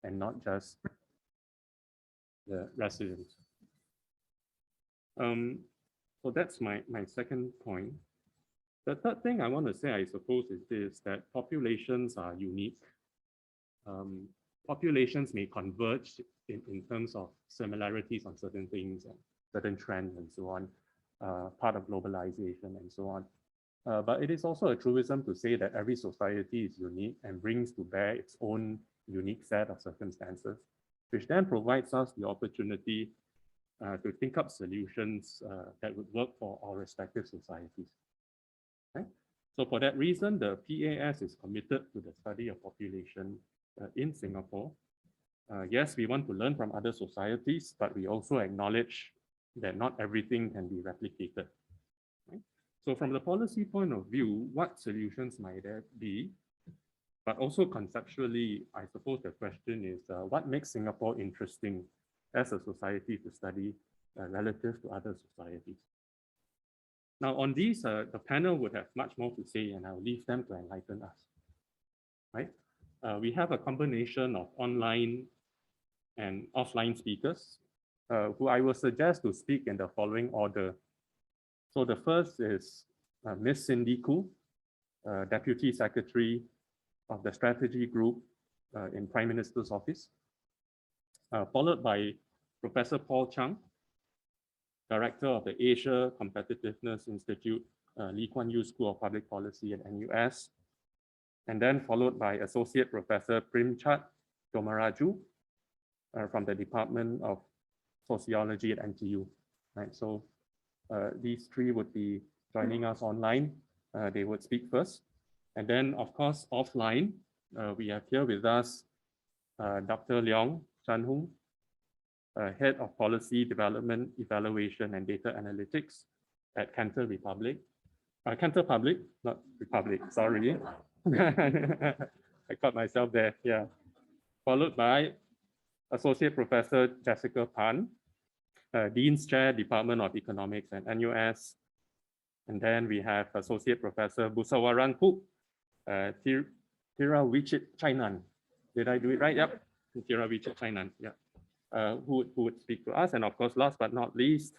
and not just the residents. So that's my second point. The third thing I want to say, I suppose, is this, that populations are unique. Populations may converge in terms of similarities on certain things and certain trends and so on, part of globalization and so on. But it is also a truism to say that every society is unique and brings to bear its own unique set of circumstances, which then provides us the opportunity to think up solutions that would work for our respective societies. Okay? So for that reason, the PAS is committed to the study of population in Singapore. Yes, we want to learn from other societies, but we also acknowledge that not everything can be replicated. Right? So from the policy point of view, what solutions might there be? But also conceptually, I suppose the question is, what makes Singapore interesting as a society to study relative to other societies? Now on these, the panel would have much more to say, and I'll leave them to enlighten us. Right? We have a combination of online and offline speakers, who I will suggest to speak in the following order. So the first is Ms. Cindy Khoo, Deputy Secretary of the Strategy Group in Prime Minister's Office, followed by Professor Paul Cheung, Director of the Asia Competitiveness Institute, Lee Kuan Yew School of Public Policy at NUS, and then followed by Associate Professor Primchat Domaraju from the Department of Sociology at NTU. Right, so these three would be joining us online. They would speak first. And then, of course, offline, we have here with us Dr. Leong Chan Hung, Head of Policy Development, Evaluation and Data Analytics at Cantor Public, not Republic, sorry. I caught myself there, yeah. Followed by Associate Professor Jessica Pan, Dean's Chair, Department of Economics at NUS. And then we have Associate Professor Bussarawan, Teerawichitchainan. Did I do it right? Yep, Teerawichitchainan, yeah. Who would speak to us. And of course, last but not least,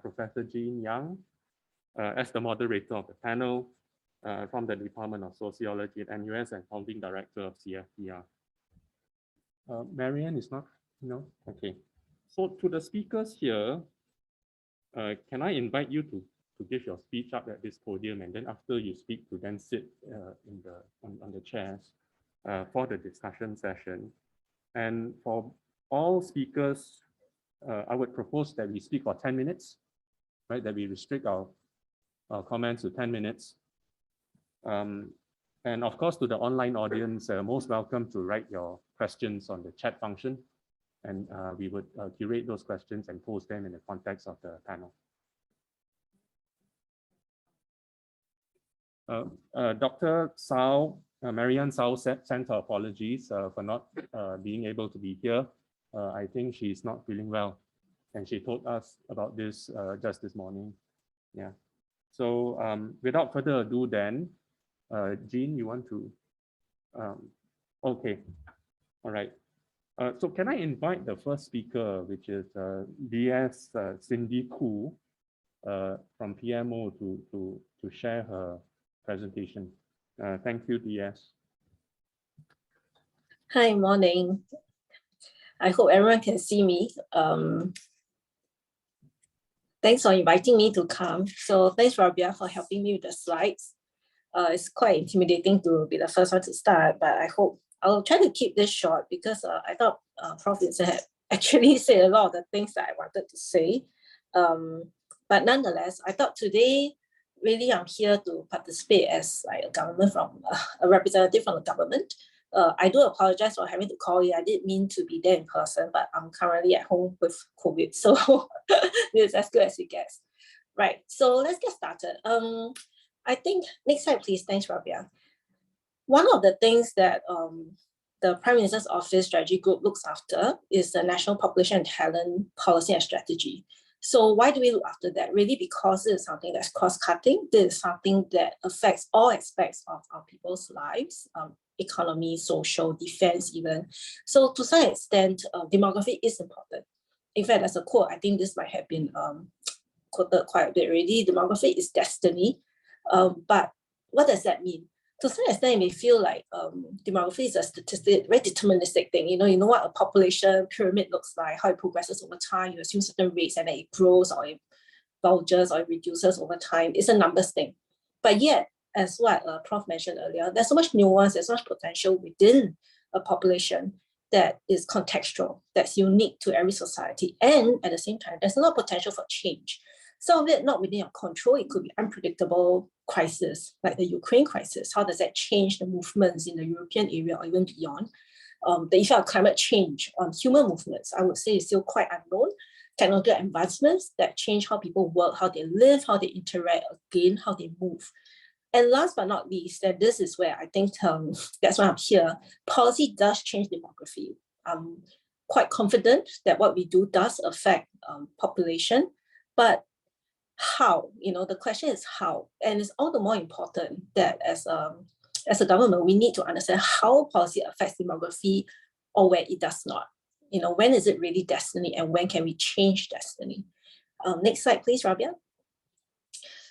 Professor Yeung, as the moderator of the panel from the Department of Sociology at NUS and founding director of CFPR. Marianne is not, no? Okay. So to the speakers here, can I invite you to give your speech up at this podium, and then after you speak to then sit on the chairs for the discussion session. And for all speakers, I would propose that we speak for 10 minutes, right? That we restrict our comments to 10 minutes. And of course, to the online audience, most welcome to write your questions on the chat function. And we would curate those questions and post them in the context of the panel. Dr. Sao, Marianne Sao sent her apologies for not being able to be here. I think she's not feeling well, and she told us about this just this morning. Yeah. So without further ado, then, Jean, you want to? Okay. All right. So can I invite the first speaker, which is DS Cindy Khoo from PMO to share her presentation. Thank you, DS. Hi, morning. I hope everyone can see me. Thanks for inviting me to come. So thanks, Rabia, for helping me with the slides. It's quite intimidating to be the first one to start, but I hope I'll try to keep this short because I thought Prof Vincent had actually said a lot of the things that I wanted to say. But nonetheless, I thought today, really I'm here to participate as like a government from a representative from the government. I do apologize for having to call you. I didn't mean to be there in person, but I'm currently at home with COVID, so this is as good as it gets. Right, so let's get started. I think, next slide please, thanks Rabia. One of the things that the Prime Minister's Office Strategy Group looks after is the National Population and Talent Policy and Strategy. So why do we look after that? Really because it is something that's cross-cutting. This is something that affects all aspects of our people's lives economy, social, defense even. So to some extent, demography is important. In fact, as a quote, I think this might have been quoted quite a bit already. Demography is destiny. But what does that mean? To some extent, it may feel like demography is a statistic, very deterministic thing. You know what a population pyramid looks like, how it progresses over time. You assume certain rates and then it grows or it bulges or it reduces over time. It's a numbers thing. But yet, as what Prof mentioned earlier, there's so much nuance, there's so much potential within a population that is contextual, that's unique to every society. And at the same time, there's a lot of potential for change. Some of it not within your control. It could be unpredictable crisis, like the Ukraine crisis. How does that change the movements in the European area or even beyond? The effect of climate change on human movements, I would say, is still quite unknown. Technological advancements that change how people work, how they live, how they interact, again, how they move. And last but not least, and this is where I think that's why I'm here, policy does change demography. I'm quite confident that what we do does affect population, but how? The question is how, and it's all the more important that as a government, we need to understand how policy affects demography or where it does not. When is it really destiny and when can we change destiny? Next slide, please, Rabia.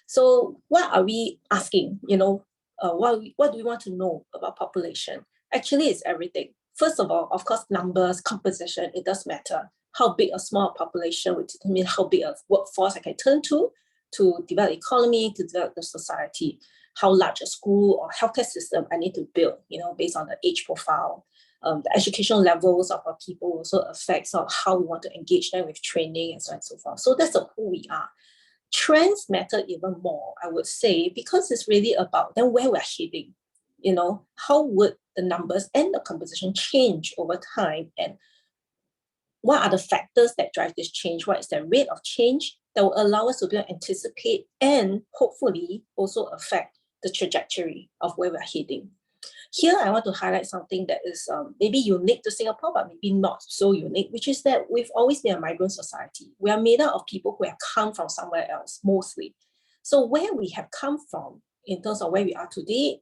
So what are we asking? What do we want to know about population? Actually, it's everything. First of all, of course, numbers, composition, it does matter. How big a small population will determine how big a workforce I can turn to develop the economy, to develop the society. How large a school or healthcare system I need to build, based on the age profile. The educational levels of our people also affects on how we want to engage them with training and so on and so forth. So that's who we are. Trends matter even more, I would say, because it's really about then where we're heading. How would the numbers and the composition change over time, and what are the factors that drive this change? What is the rate of change that will allow us to be able to anticipate and hopefully also affect the trajectory of where we're heading? Here, I want to highlight something that is maybe unique to Singapore, but maybe not so unique, which is that we've always been a migrant society. We are made up of people who have come from somewhere else, mostly. So where we have come from in terms of where we are today,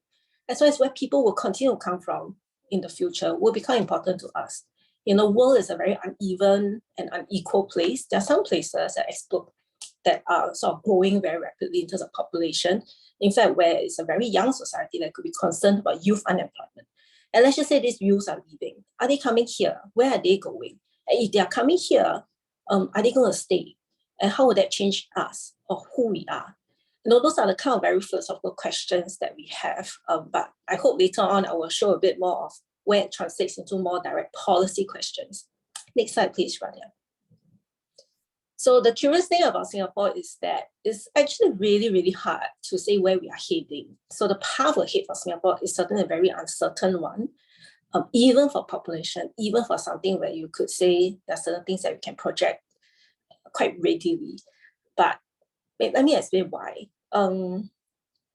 as well as where people will continue to come from in the future, will become important to us. The world is a very uneven and unequal place. There are some places that are sort of growing very rapidly in terms of population. In fact, where it's a very young society that could be concerned about youth unemployment. And let's just say these youths are leaving. Are they coming here? Where are they going? And if they are coming here, are they going to stay? And how will that change us or who we are? Those are the kind of very philosophical questions that we have. But I hope later on I will show a bit more of where it translates into more direct policy questions. Next slide, please, Rania. So the curious thing about Singapore is that it's actually really, really hard to say where we are heading. So the path ahead for Singapore is certainly a very uncertain one, even for population, even for something where you could say there are certain things that we can project quite readily. But let me explain why.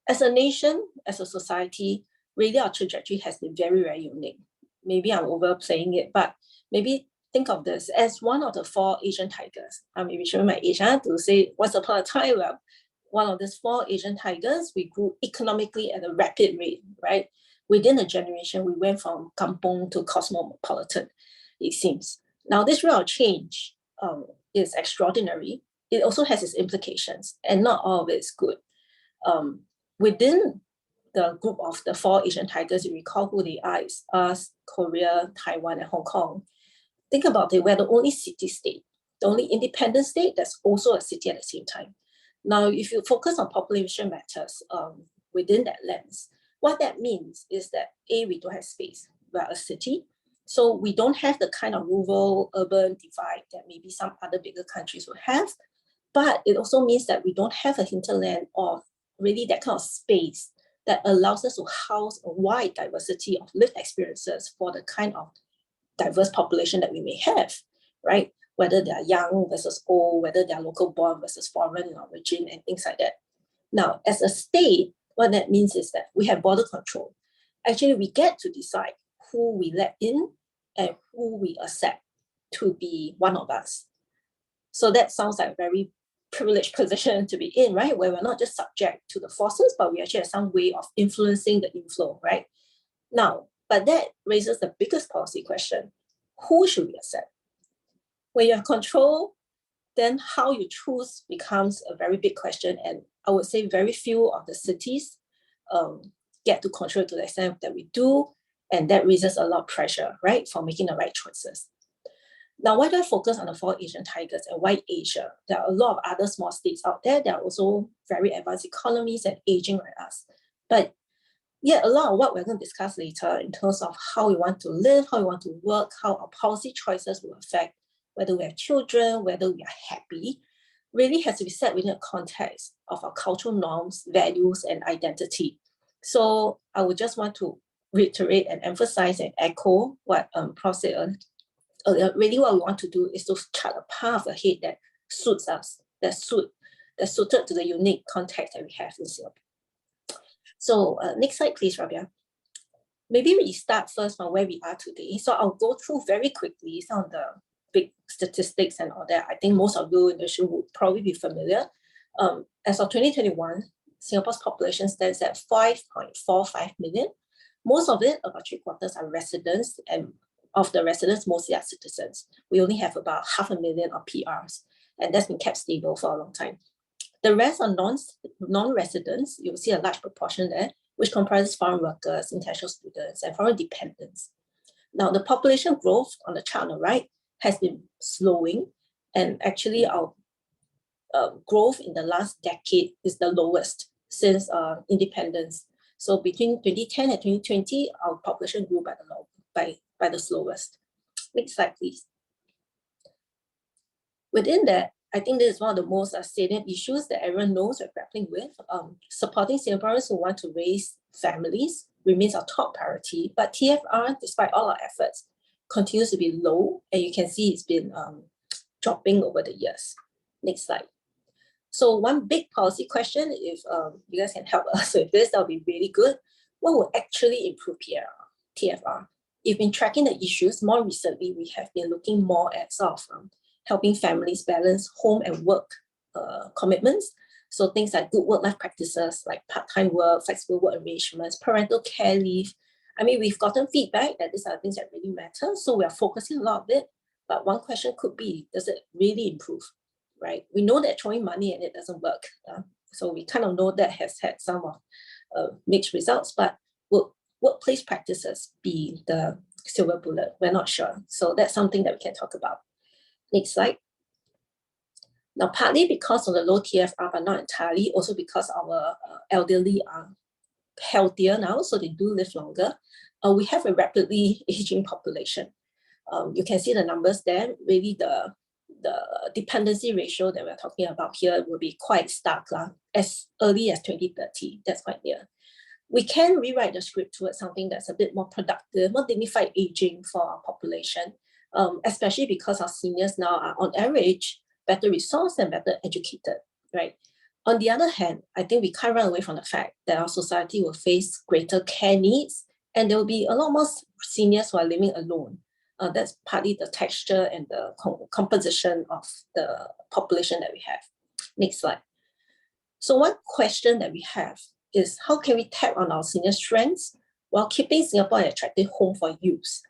As a nation, as a society, really our trajectory has been very, very unique. Maybe I'm overplaying it, but maybe think of this as one of the 4 Asian tigers. I may be showing my age to say once upon a time, one of these 4 Asian tigers, we grew economically at a rapid rate, right? Within a generation, we went from kampong to cosmopolitan, it seems. Now, this rate of change is extraordinary. It also has its implications, and not all of it is good. Within the group of the 4 Asian tigers, you recall who they are, it's us, Korea, Taiwan, and Hong Kong. Think about it, we're the only city-state, the only independent state that's also a city at the same time. Now, if you focus on population matters within that lens, what that means is that A, we don't have space. We're a city, so we don't have the kind of rural-urban divide that maybe some other bigger countries would have, but it also means that we don't have a hinterland or really that kind of space that allows us to house a wide diversity of lived experiences for the kind of diverse population that we may have, right? Whether they are young versus old, whether they are local born versus foreign in origin, and things like that. Now, as a state, what that means is that we have border control. Actually, we get to decide who we let in and who we accept to be one of us. So that sounds like a very privileged position to be in, right? Where we're not just subject to the forces, but we actually have some way of influencing the inflow, right? Now, But that raises the biggest policy question: who should we accept? When you have control, then how you choose becomes a very big question. And I would say very few of the cities get to control to the extent that we do. And that raises a lot of pressure, right, for making the right choices. Now, why do I focus on the 4 Asian tigers and why Asia? There are a lot of other small states out there that are also very advanced economies and aging like us. But yet a lot of what we're going to discuss later in terms of how we want to live, how we want to work, how our policy choices will affect whether we have children, whether we are happy, really has to be set within a context of our cultural norms, values, and identity. So I would just want to reiterate and emphasize and echo what Prof said earlier. Really what we want to do is to chart a path ahead that suits us, that's suited to the unique context that we have in Singapore. So next slide, please, Rabia. Maybe we start first from where we are today. So I'll go through very quickly some of the big statistics and all that. I think most of you in the show would probably be familiar. As of 2021, Singapore's population stands at 5.45 million. Most of it, about 3/4, are residents, and of the residents, mostly are citizens. We only have about 500,000 of PRs, and that's been kept stable for a long time. The rest are non-residents. You'll see a large proportion there, which comprises foreign workers, international students, and foreign dependents. Now, the population growth on the chart on the right has been slowing, and actually our growth in the last decade is the lowest since independence. So between 2010 and 2020, our population grew by the slowest. Next slide, please. Within that, I think this is one of the most salient issues that everyone knows we're grappling with. Supporting Singaporeans who want to raise families remains our top priority, but TFR, despite all our efforts, continues to be low, and you can see it's been dropping over the years. Next slide. So one big policy question, if you guys can help us with this, that'll be really good. What will actually improve TFR? You've been tracking the issues. More recently, we have been looking more at sort of helping families balance home and work commitments. So things like good work-life practices, like part-time work, flexible work arrangements, parental care leave. I mean, we've gotten feedback that these are things that really matter. So we are focusing a lot of it. But one question could be, does it really improve, right? We know that throwing money and it doesn't work. So we kind of know that has had some mixed results, but will workplace practices be the silver bullet? We're not sure. So that's something that we can talk about. Next slide. Now, partly because of the low TFR, but not entirely, also because our elderly are healthier now, so they do live longer. We have a rapidly aging population. You can see the numbers there. Really, the dependency ratio that we're talking about here will be quite stark as early as 2030. That's quite near. We can rewrite the script towards something that's a bit more productive, more dignified aging for our population, especially because our seniors now are on average better resourced and better educated, right? On the other hand, I think we can't run away from the fact that our society will face greater care needs, and there will be a lot more seniors who are living alone. That's partly the texture and the composition of the population that we have. Next slide. So one question that we have is, how can we tap on our senior strengths while keeping Singapore an attractive home for youth?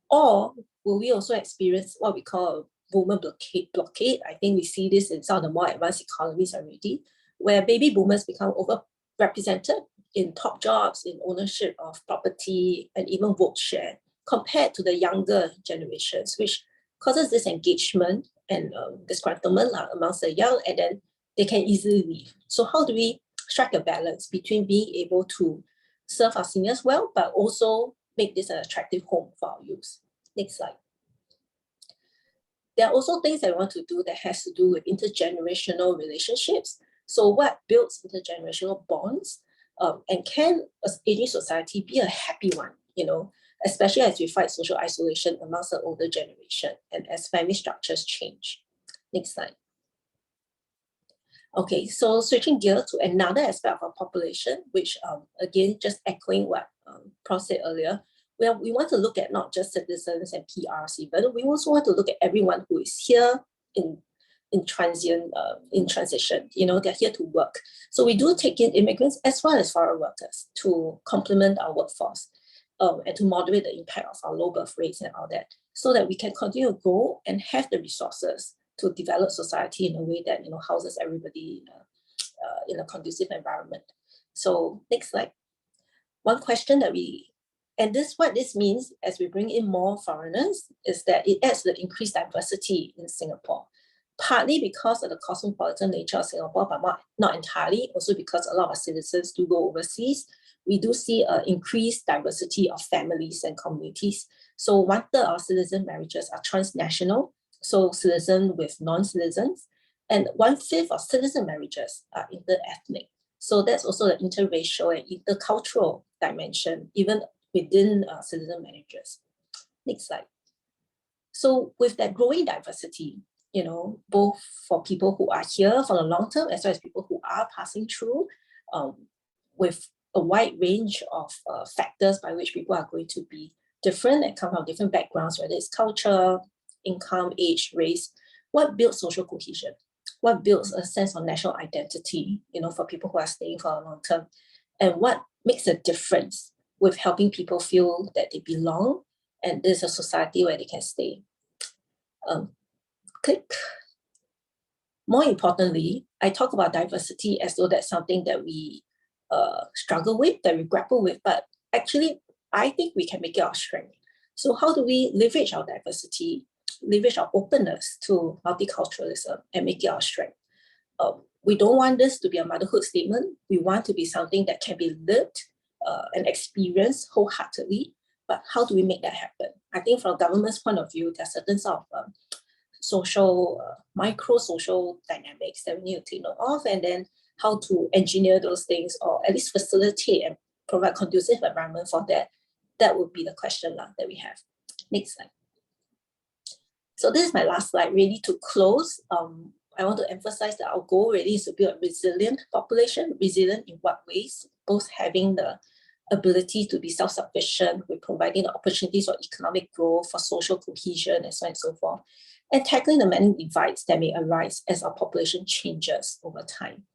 Or will we also experience what we call a boomer blockade? I think we see this in some of the more advanced economies already, where baby boomers become overrepresented in top jobs, in ownership of property, and even vote share, compared to the younger generations, which causes disengagement and disgruntlement amongst the young, and then they can easily leave. So how do we strike a balance between being able to serve our seniors well, but also make this an attractive home for our youth? Next slide. There are also things that I want to do that has to do with intergenerational relationships. So what builds intergenerational bonds? And can an aging society be a happy one, especially as we fight social isolation amongst the older generation and as family structures change? Next slide. Okay, so switching gear to another aspect of our population, which again, just echoing what Prof said earlier, we want to look at not just citizens and PRs even, we also want to look at everyone who is here in transition, they're here to work. So we do take in immigrants as well as foreign workers to complement our workforce. and to moderate the impact of our low birth rates and all that, so that we can continue to grow and have the resources to develop society in a way that houses everybody in a conducive environment. So next slide. One question that what this means as we bring in more foreigners is that it adds the increased diversity in Singapore, partly because of the cosmopolitan nature of Singapore, but not entirely, also because a lot of our citizens do go overseas. We do see an increased diversity of families and communities. So 1/3 of our citizen marriages are transnational, so citizen with non-citizens, and 1/5 of citizen marriages are inter-ethnic. So that's also the interracial and intercultural dimension, even within citizen marriages. Next slide. So with that growing diversity, both for people who are here for the long term, as well as people who are passing through, with a wide range of factors by which people are going to be different and come from different backgrounds, whether it's culture, income, age, race. What builds social cohesion? What builds a sense of national identity, for people who are staying for a long term? And what makes a difference with helping people feel that they belong and there's a society where they can stay? Click. More importantly, I talk about diversity as though that's something that we struggle with, that we grapple with, but actually, I think we can make it our strength. So how do we leverage our diversity, leverage our openness to multiculturalism and make it our strength? We don't want this to be a motherhood statement. We want to be something that can be lived and experienced wholeheartedly, but how do we make that happen? I think from a government's point of view, there's certain sort of social, micro-social dynamics that we need to take note of, and then how to engineer those things, or at least facilitate and provide conducive environment for that. That would be the question that we have. Next slide. So this is my last slide, really to close. I want to emphasize that our goal really is to build a resilient population. Resilient in what ways? Both having the ability to be self-sufficient with providing the opportunities for economic growth, for social cohesion, and so on and so forth, and tackling the many divides that may arise as our population changes over time.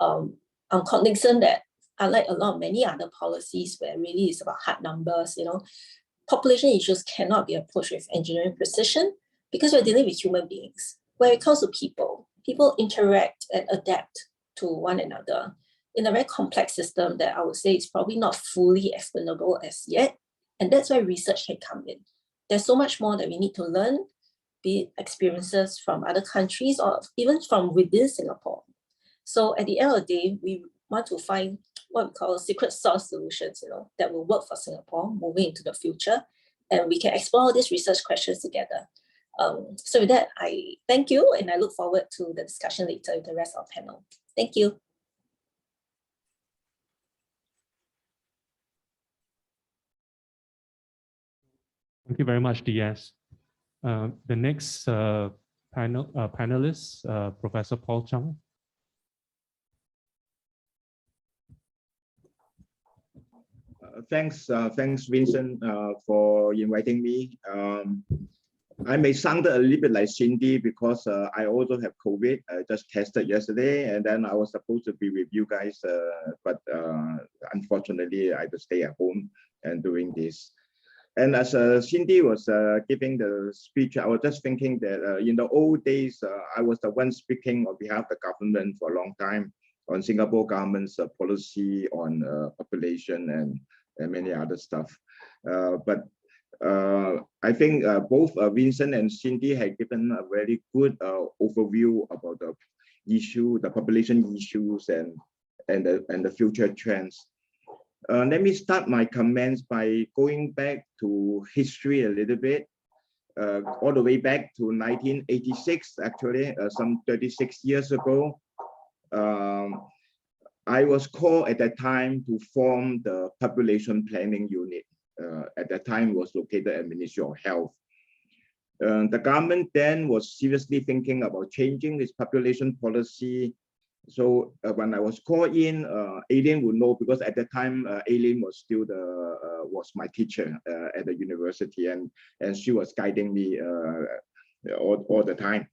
I'm cognizant that unlike many other policies where really it's about hard numbers, population issues cannot be approached with engineering precision because we're dealing with human beings. When it comes to people interact and adapt to one another in a very complex system that I would say is probably not fully explainable as yet. And that's where research can come in. There's so much more that we need to learn, be it experiences from other countries or even from within Singapore. So at the end of the day, we want to find what we call secret sauce solutions, that will work for Singapore moving into the future. And we can explore these research questions together. So with that, I thank you, and I look forward to the discussion later with the rest of the panel. Thank you. Thank you very much, DS. The next panelist, Professor Paul Cheung. Thanks, Vincent, for inviting me. I may sound a little bit like Cindy because I also have COVID. I just tested yesterday, and then I was supposed to be with you guys, but unfortunately, I had to stay at home and doing this. And as Cindy was giving the speech, I was just thinking that in the old days, I was the one speaking on behalf of the government for a long time on Singapore government's policy on population and many other stuff. But I think both Vincent and Cindy had given a very good overview about the issue, the population issues and the future trends. Let me start my comments by going back to history a little bit, all the way back to 1986, actually, some 36 years ago. I was called at that time to form the population planning unit. At that time, it was located at Ministry of Health. The government then was seriously thinking about changing its population policy. So when I was called in, Aileen would know because at that time, Aileen was still was my teacher at the university, and she was guiding me all the time.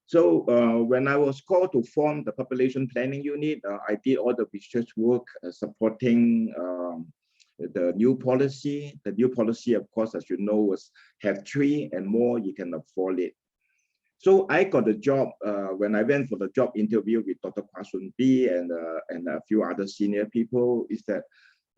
So when I was called to form the population planning unit, I did all the research work supporting the new policy. The new policy, of course, as you know, was have 3 and more, you can afford it. So I got a job when I went for the job interview with Dr. Kwa Soon Bee and a few other senior people, is that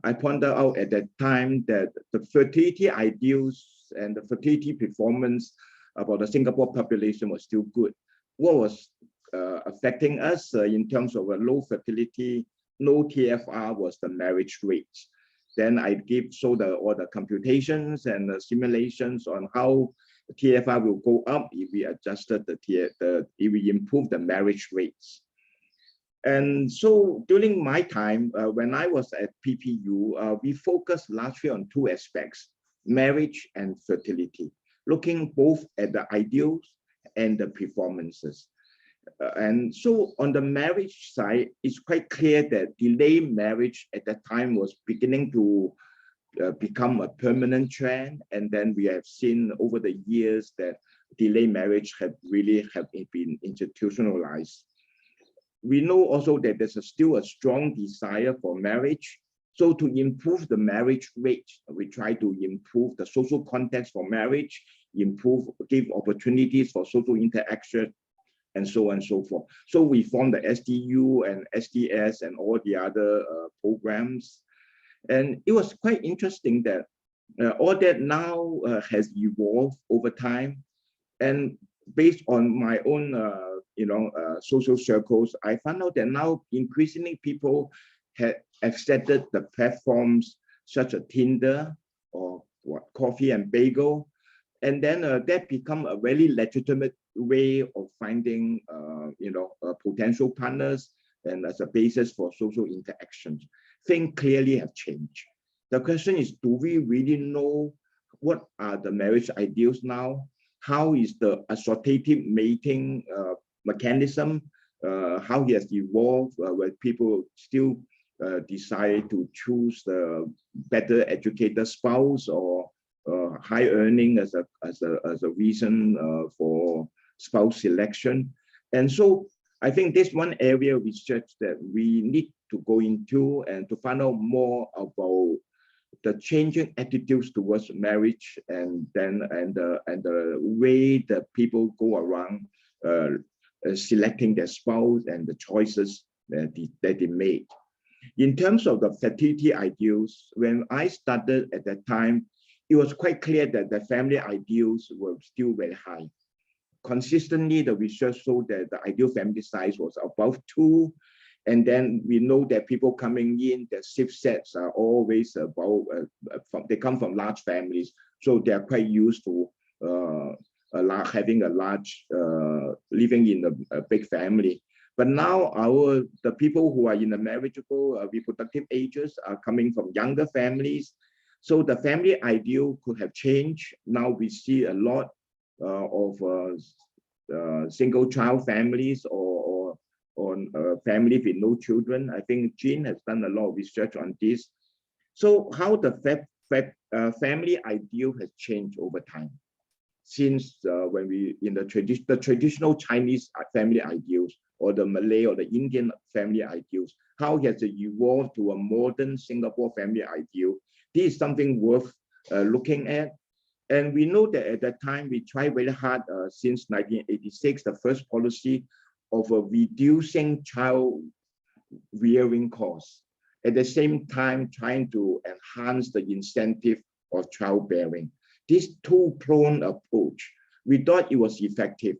I pointed out at that time that the fertility ideals and the fertility performance about the Singapore population was still good. What was affecting us in terms of a low fertility, no TFR, was the marriage rates. Then I all the computations and the simulations on how TFR will go up if we adjusted if we improve the marriage rates. And so during my time, when I was at PPU, we focused largely on 2 aspects, marriage and fertility, looking both at the ideals and the performances. And so on the marriage side, it's quite clear that delayed marriage at that time was beginning to become a permanent trend. And then we have seen over the years that delayed marriage have been institutionalized. We know also that there's still a strong desire for marriage. So to improve the marriage rate, we try to improve the social context for marriage, give opportunities for social interaction, and so on and so forth. So we formed the SDU and SDS and all the other programs. And it was quite interesting that all that now has evolved over time. And based on my own social circles, I found out that now increasingly people have accepted the platforms such as Tinder or Coffee and Bagel. And then that become a very legitimate way of finding potential partners and as a basis for social interactions. Things clearly have changed. The question is, do we really know what are the marriage ideals now? How is the associative mating mechanism, how it has evolved, where people still decide to choose the better educated spouse or high earning as a reason for spouse selection. And so I think this one area of research that we need to go into and to find out more about the changing attitudes towards marriage and the way that people go around selecting their spouse and the choices that they made. In terms of the fertility ideals, when I started at that time, it was quite clear that the family ideals were still very high. Consistently, the research showed that the ideal family size was above 2. And then we know that people coming in, the SIF sets are always about, they come from large families. So they are quite used to having a large, living in a big family. But now the people who are in the marriageable reproductive ages are coming from younger families. So the family ideal could have changed. Now we see a lot of single child families or families with no children. I think Jean has done a lot of research on this. So how the family ideal has changed over time since when the traditional Chinese family ideals or the Malay or the Indian family ideals, how has it evolved to a modern Singapore family ideal? This is something worth looking at. And we know that at that time, we tried very hard since 1986, the first policy of reducing child rearing costs. At the same time, trying to enhance the incentive of childbearing. This two-pronged approach, we thought it was effective,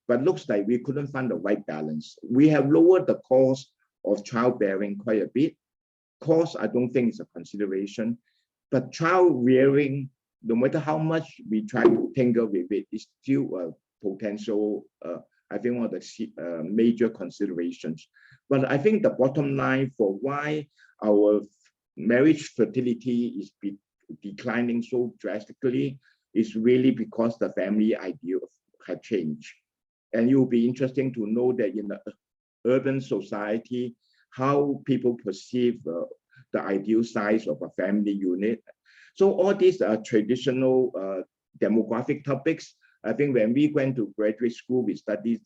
but looks like we couldn't find the right balance. We have lowered the cost of childbearing quite a bit. Cost, I don't think is a consideration, but child rearing, no matter how much we try to tinker with it, is still a potential, I think, one of the major considerations. But I think the bottom line for why our marriage fertility is declining so drastically is really because the family ideal had changed. And it will be interesting to know that in the urban society, how people perceive the ideal size of a family unit. So all these are traditional demographic topics. I think when we went to graduate school, we studied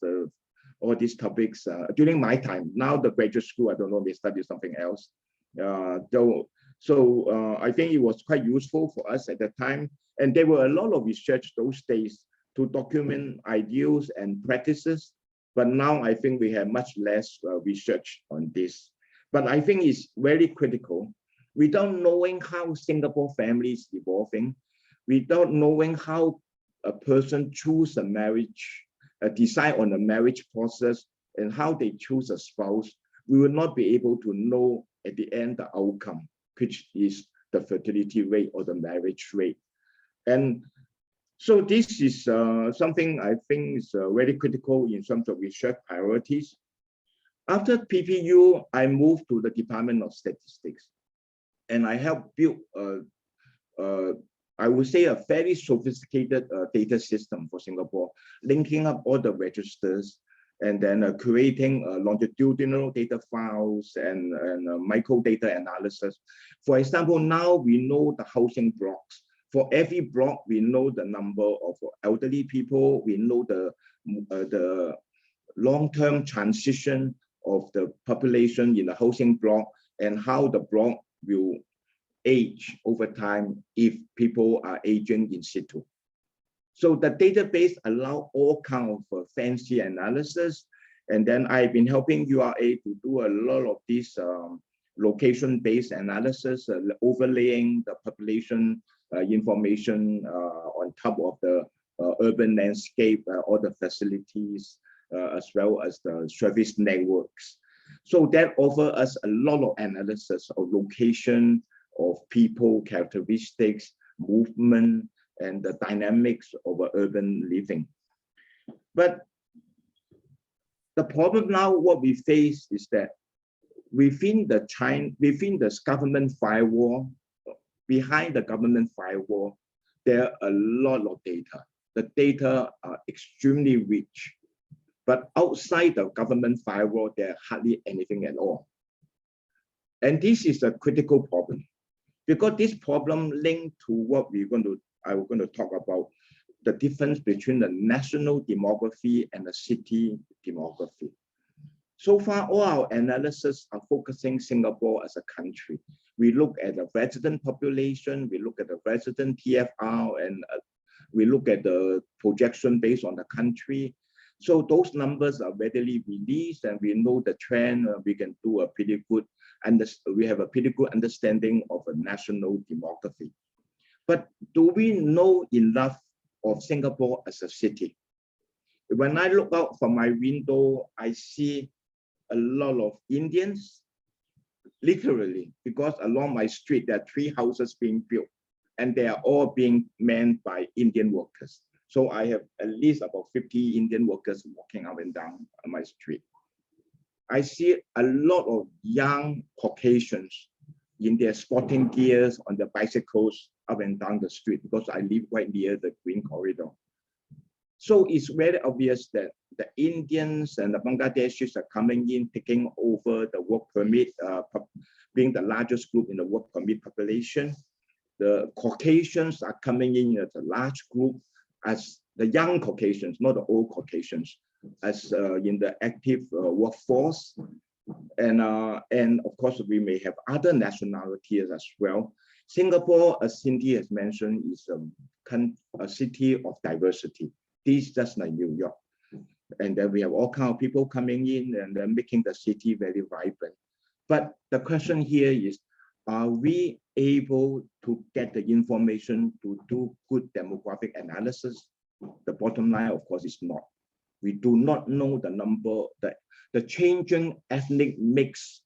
all these topics during my time. Now the graduate school, I don't know, they study something else. So I think it was quite useful for us at the time. And there were a lot of research those days to document ideals and practices. But now I think we have much less research on this. But I think it's very critical. Without knowing how Singapore family is evolving, without knowing how a person choose a marriage, decide on a marriage process, and how they choose a spouse, we will not be able to know at the end the outcome, which is the fertility rate or the marriage rate. And so this is something I think is very critical in terms of research priorities. After PPU, I moved to the Department of Statistics, and I helped build, I would say, a very sophisticated data system for Singapore, linking up all the registers, and then creating longitudinal data files and micro data analysis. For example, now we know the housing blocks. For every block, we know the number of elderly people. We know the long-term transition of the population in the housing block and how the block will age over time if people are aging in situ. So the database allows all kinds of fancy analysis. And then I've been helping URA to do a lot of this location-based analysis, overlaying the population information on top of the urban landscape, all the facilities, as well as the service networks. So that offers us a lot of analysis of location, of people, characteristics, movement, and the dynamics of urban living. But the problem now, what we face is that within the government firewall, behind the government firewall, there are a lot of data. The data are extremely rich, but outside the government firewall, there hardly anything at all. And this is a critical problem, because this problem linked to what I'm going to talk about, the difference between the national demography and the city demography. So far, all our analysis are focusing Singapore as a country. We look at the resident population, we look at the resident TFR, and we look at the projection based on the country. So those numbers are readily released, and we know the trend. We can do a pretty good, and we have a pretty good understanding of a national demography. But do we know enough of Singapore as a city? When I look out from my window, I see a lot of Indians, literally, because along my street, there are 3 houses being built, and they are all being manned by Indian workers. So I have at least about 50 Indian workers walking up and down on my street. I see a lot of young Caucasians in their sporting gears on the bicycles up and down the street, because I live right near the Green Corridor. So it's very obvious that the Indians and the Bangladeshis are coming in, taking over the work permit, being the largest group in the work permit population. The Caucasians are coming in as a large group, as the young Caucasians, not the old Caucasians, as in the active workforce. And of course, we may have other nationalities as well. Singapore, as Cindy has mentioned, is a city of diversity. This is just like New York. And then we have all kinds of people coming in and then making the city very vibrant. But the question here is, are we able to get the information to do good demographic analysis? The bottom line, of course, is not. We do not know the number, the changing ethnic mix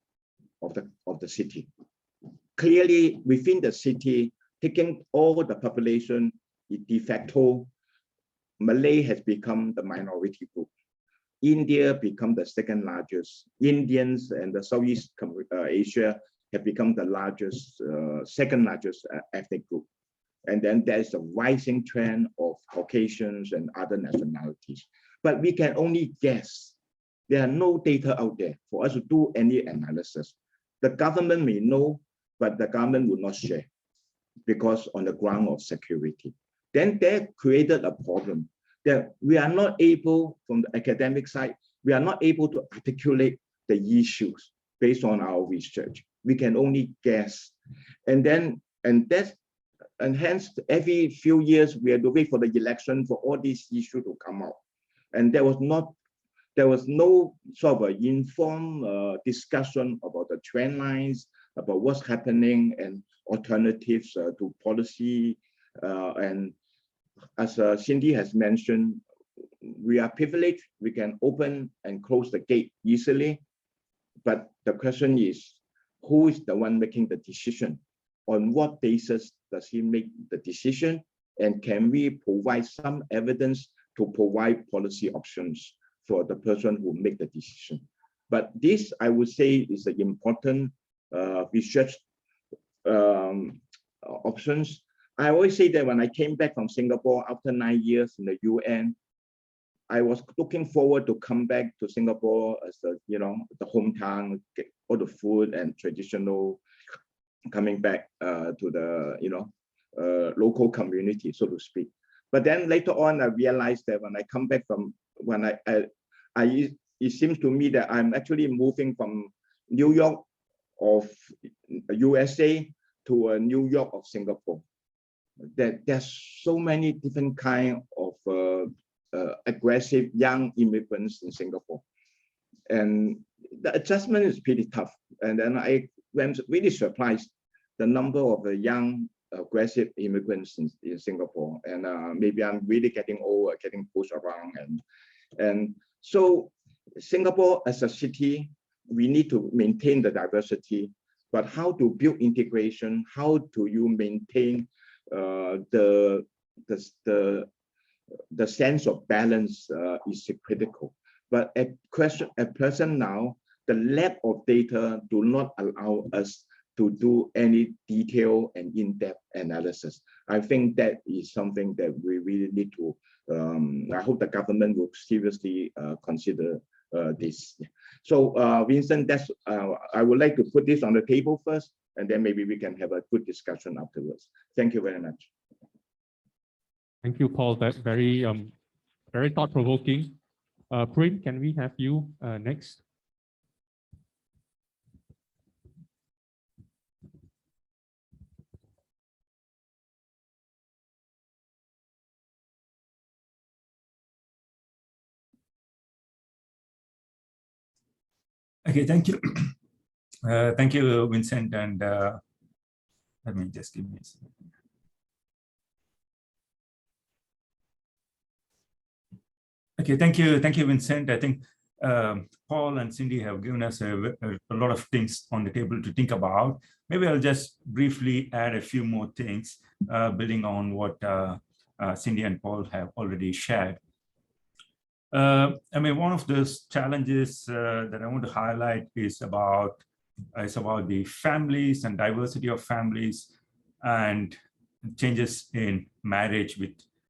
of the city. Clearly, within the city, taking all the population, de facto, Malay has become the minority group. India become the second largest. Indians and the Southeast Asia have become the largest, second largest ethnic group. And then there's a rising trend of Caucasians and other nationalities. But we can only guess. There are no data out there for us to do any analysis. The government may know, but the government will not share because on the ground of security. Then that created a problem that we are not able, from the academic side, we are not able to articulate the issues based on our research. We can only guess And hence every few years we had to wait for the election for all these issues to come out. And there was no sort of informed discussion about the trend lines, about what's happening and alternatives to policy. And as Cindy has mentioned, we are privileged, we can open and close the gate easily. But the question is, who is the one making the decision? On what basis does he make the decision? And can we provide some evidence to provide policy options for the person who make the decision? But this, I would say, is an important research options. I always say that when I came back from Singapore after 9 years in the UN, I was looking forward to come back to Singapore as the hometown, get all the food and traditional, coming back to the local community, so to speak. But then later on, I realized that when I come back from it seems to me that I'm actually moving from New York of USA to a New York of Singapore. That there's so many different kind of aggressive young immigrants in Singapore, and the adjustment is pretty tough. And then I was really surprised the number of young aggressive immigrants in Singapore, and maybe I'm really getting old, getting pushed around, and so Singapore as a city, we need to maintain the diversity, but how to build integration, how do you maintain the sense of balance is critical. But at present now, the lack of data do not allow us to do any detailed and in-depth analysis. I think that is something that we really need to, I hope the government will seriously consider this. So Vincent, I would like to put this on the table first, and then maybe we can have a good discussion afterwards. Thank you very much. Thank you, Paul. That very thought-provoking. Prin, can we have you next? Okay, thank you. Thank you, Vincent, and let me just give me a second. Okay, thank you, Vincent. I think Paul and Cindy have given us a lot of things on the table to think about. Maybe I'll just briefly add a few more things, building on what Cindy and Paul have already shared. I mean, one of those challenges that I want to highlight is about the families and diversity of families and changes in marriage,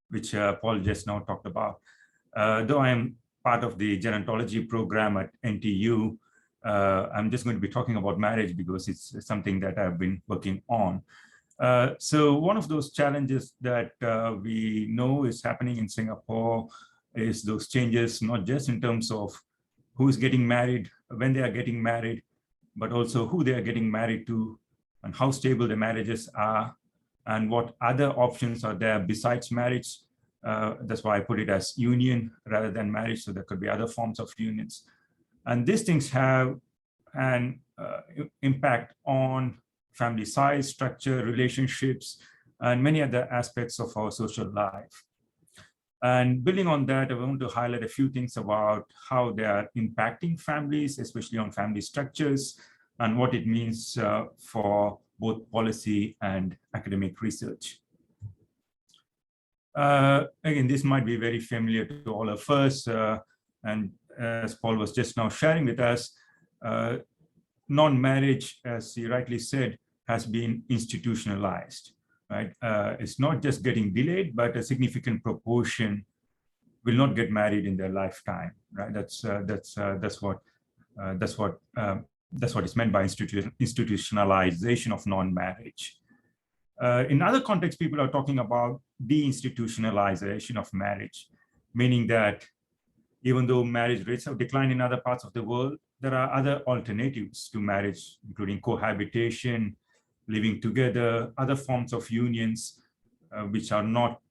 which Paul just now talked about. Though I'm part of the gerontology program at NTU, I'm just going to be talking about marriage because it's something that I've been working on. So one of those challenges that we know is happening in Singapore is those changes, not just in terms of who's getting married, when they are getting married, but also who they are getting married to and how stable the marriages are and what other options are there besides marriage. That's why I put it as union rather than marriage. So there could be other forms of unions. And these things have an impact on family size, structure, relationships, and many other aspects of our social life. And building on that, I want to highlight a few things about how they are impacting families, especially on family structures, and what it means for both policy and academic research. Again, this might be very familiar to all of us. And as Paul was just now sharing with us, non-marriage, as he rightly said, has been institutionalized. Right? It's not just getting delayed, but a significant proportion will not get married in their lifetime. Right? That's what is meant by institutionalization of non-marriage. In other contexts, people are talking about deinstitutionalization of marriage, meaning that even though marriage rates have declined in other parts of the world, there are other alternatives to marriage, including cohabitation, living together, other forms of unions, which are not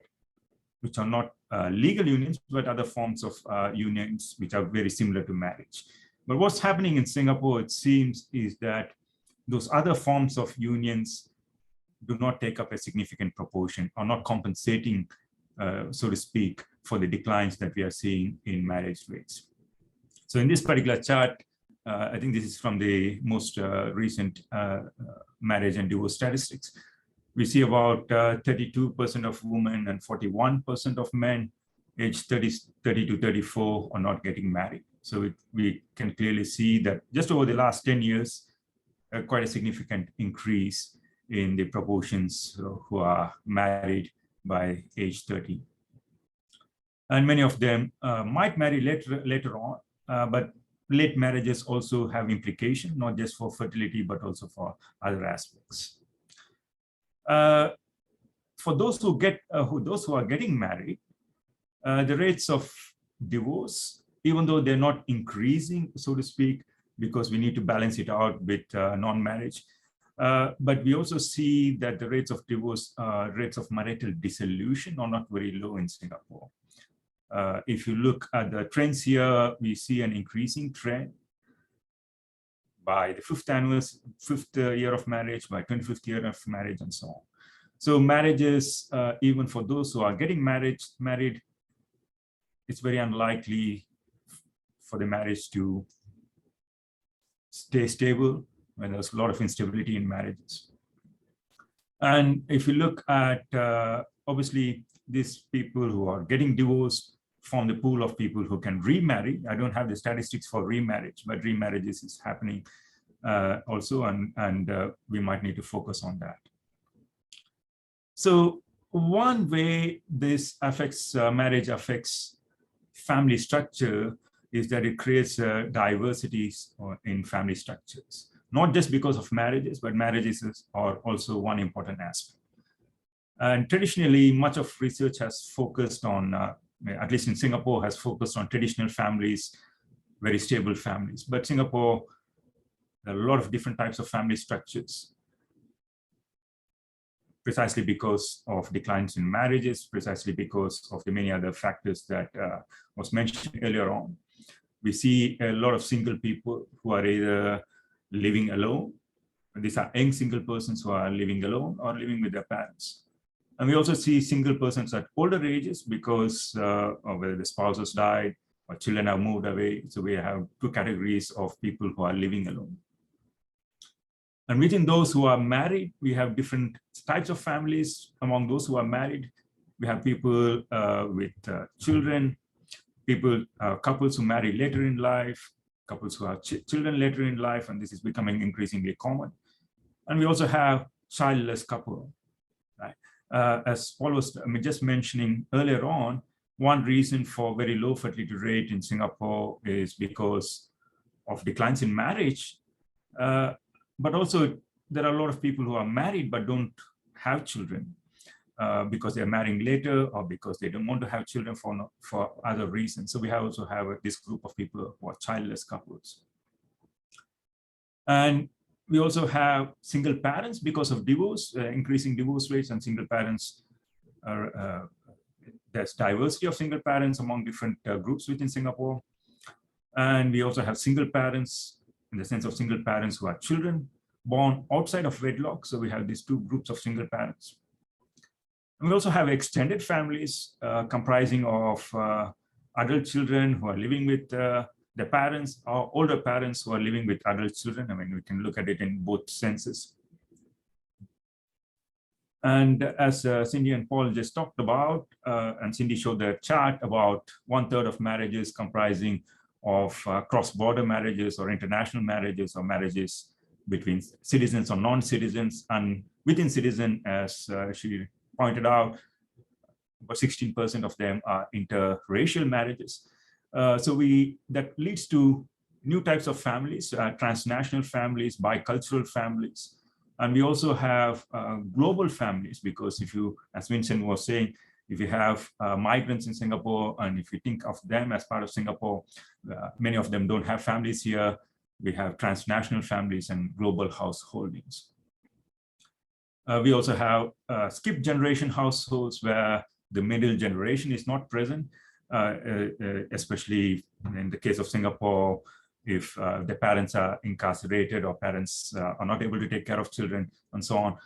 legal unions, but other forms of unions which are very similar to marriage. But what's happening in Singapore, it seems, is that those other forms of unions do not take up a significant proportion, or not compensating, so to speak, for the declines that we are seeing in marriage rates. So in this particular chart, I think this is from the most recent marriage and divorce statistics. We see about 32% of women and 41% of men aged 30 to 34 are not getting married. So we can clearly see that just over the last 10 years, quite a significant increase in the proportions who are married by age 30. And many of them might marry later on, but late marriages also have implications, not just for fertility, but also for other aspects. For those who are getting married, the rates of divorce, even though they're not increasing, so to speak, because we need to balance it out with non-marriage, but we also see that the rates of divorce, rates of marital dissolution are not very low in Singapore. If you look at the trends here, we see an increasing trend by the fifth year of marriage, by 25th year of marriage, and so on. So marriages, even for those who are getting married, it's very unlikely for the marriage to stay stable when there's a lot of instability in marriages. And if you look at, obviously, these people who are getting divorced form the pool of people who can remarry. I don't have the statistics for remarriage, but remarriages is happening also, and we might need to focus on that. So one way this affects marriage affects family structure is that it creates diversities in family structures, not just because of marriages, but marriages are also one important aspect. And traditionally, much of research has focused on, at least in Singapore, has focused on traditional families, very stable families. But Singapore, there are a lot of different types of family structures, precisely because of declines in marriages, precisely because of the many other factors that was mentioned earlier on. We see a lot of single people who are either living alone. These are young single persons who are living alone or living with their parents. And we also see single persons at older ages because of whether the spouses died or children have moved away. So we have two categories of people who are living alone. And within those who are married, we have different types of families. Among those who are married, we have people with children, couples who marry later in life, couples who have children later in life, and this is becoming increasingly common. And we also have childless couple. Right? As Paul was just mentioning earlier on, one reason for very low fertility rate in Singapore is because of declines in marriage. But also, there are a lot of people who are married but don't have children because they're marrying later or because they don't want to have children for other reasons. So we also have this group of people who are childless couples. And we also have single parents because of divorce, increasing divorce rates, and single parents are, there's diversity of single parents among different groups within Singapore. And we also have single parents in the sense of single parents who are children born outside of wedlock. So we have these two groups of single parents. And we also have extended families comprising of adult children who are living with their parents, or older parents who are living with adult children. I mean, we can look at it in both senses. And as Cindy and Paul just talked about, and Cindy showed the chart, about 1/3 of marriages comprising of cross-border marriages or international marriages or marriages between citizens or non-citizens, and within citizen, as she pointed out, about 16% of them are interracial marriages. So that leads to new types of families, transnational families, bicultural families. And we also have global families, because if you, as Vincent was saying, if you have migrants in Singapore, and if you think of them as part of Singapore, many of them don't have families here. We have transnational families and global householdings. We also have skip generation households where the middle generation is not present, especially in the case of Singapore, if the parents are incarcerated or parents are not able to take care of children and so on.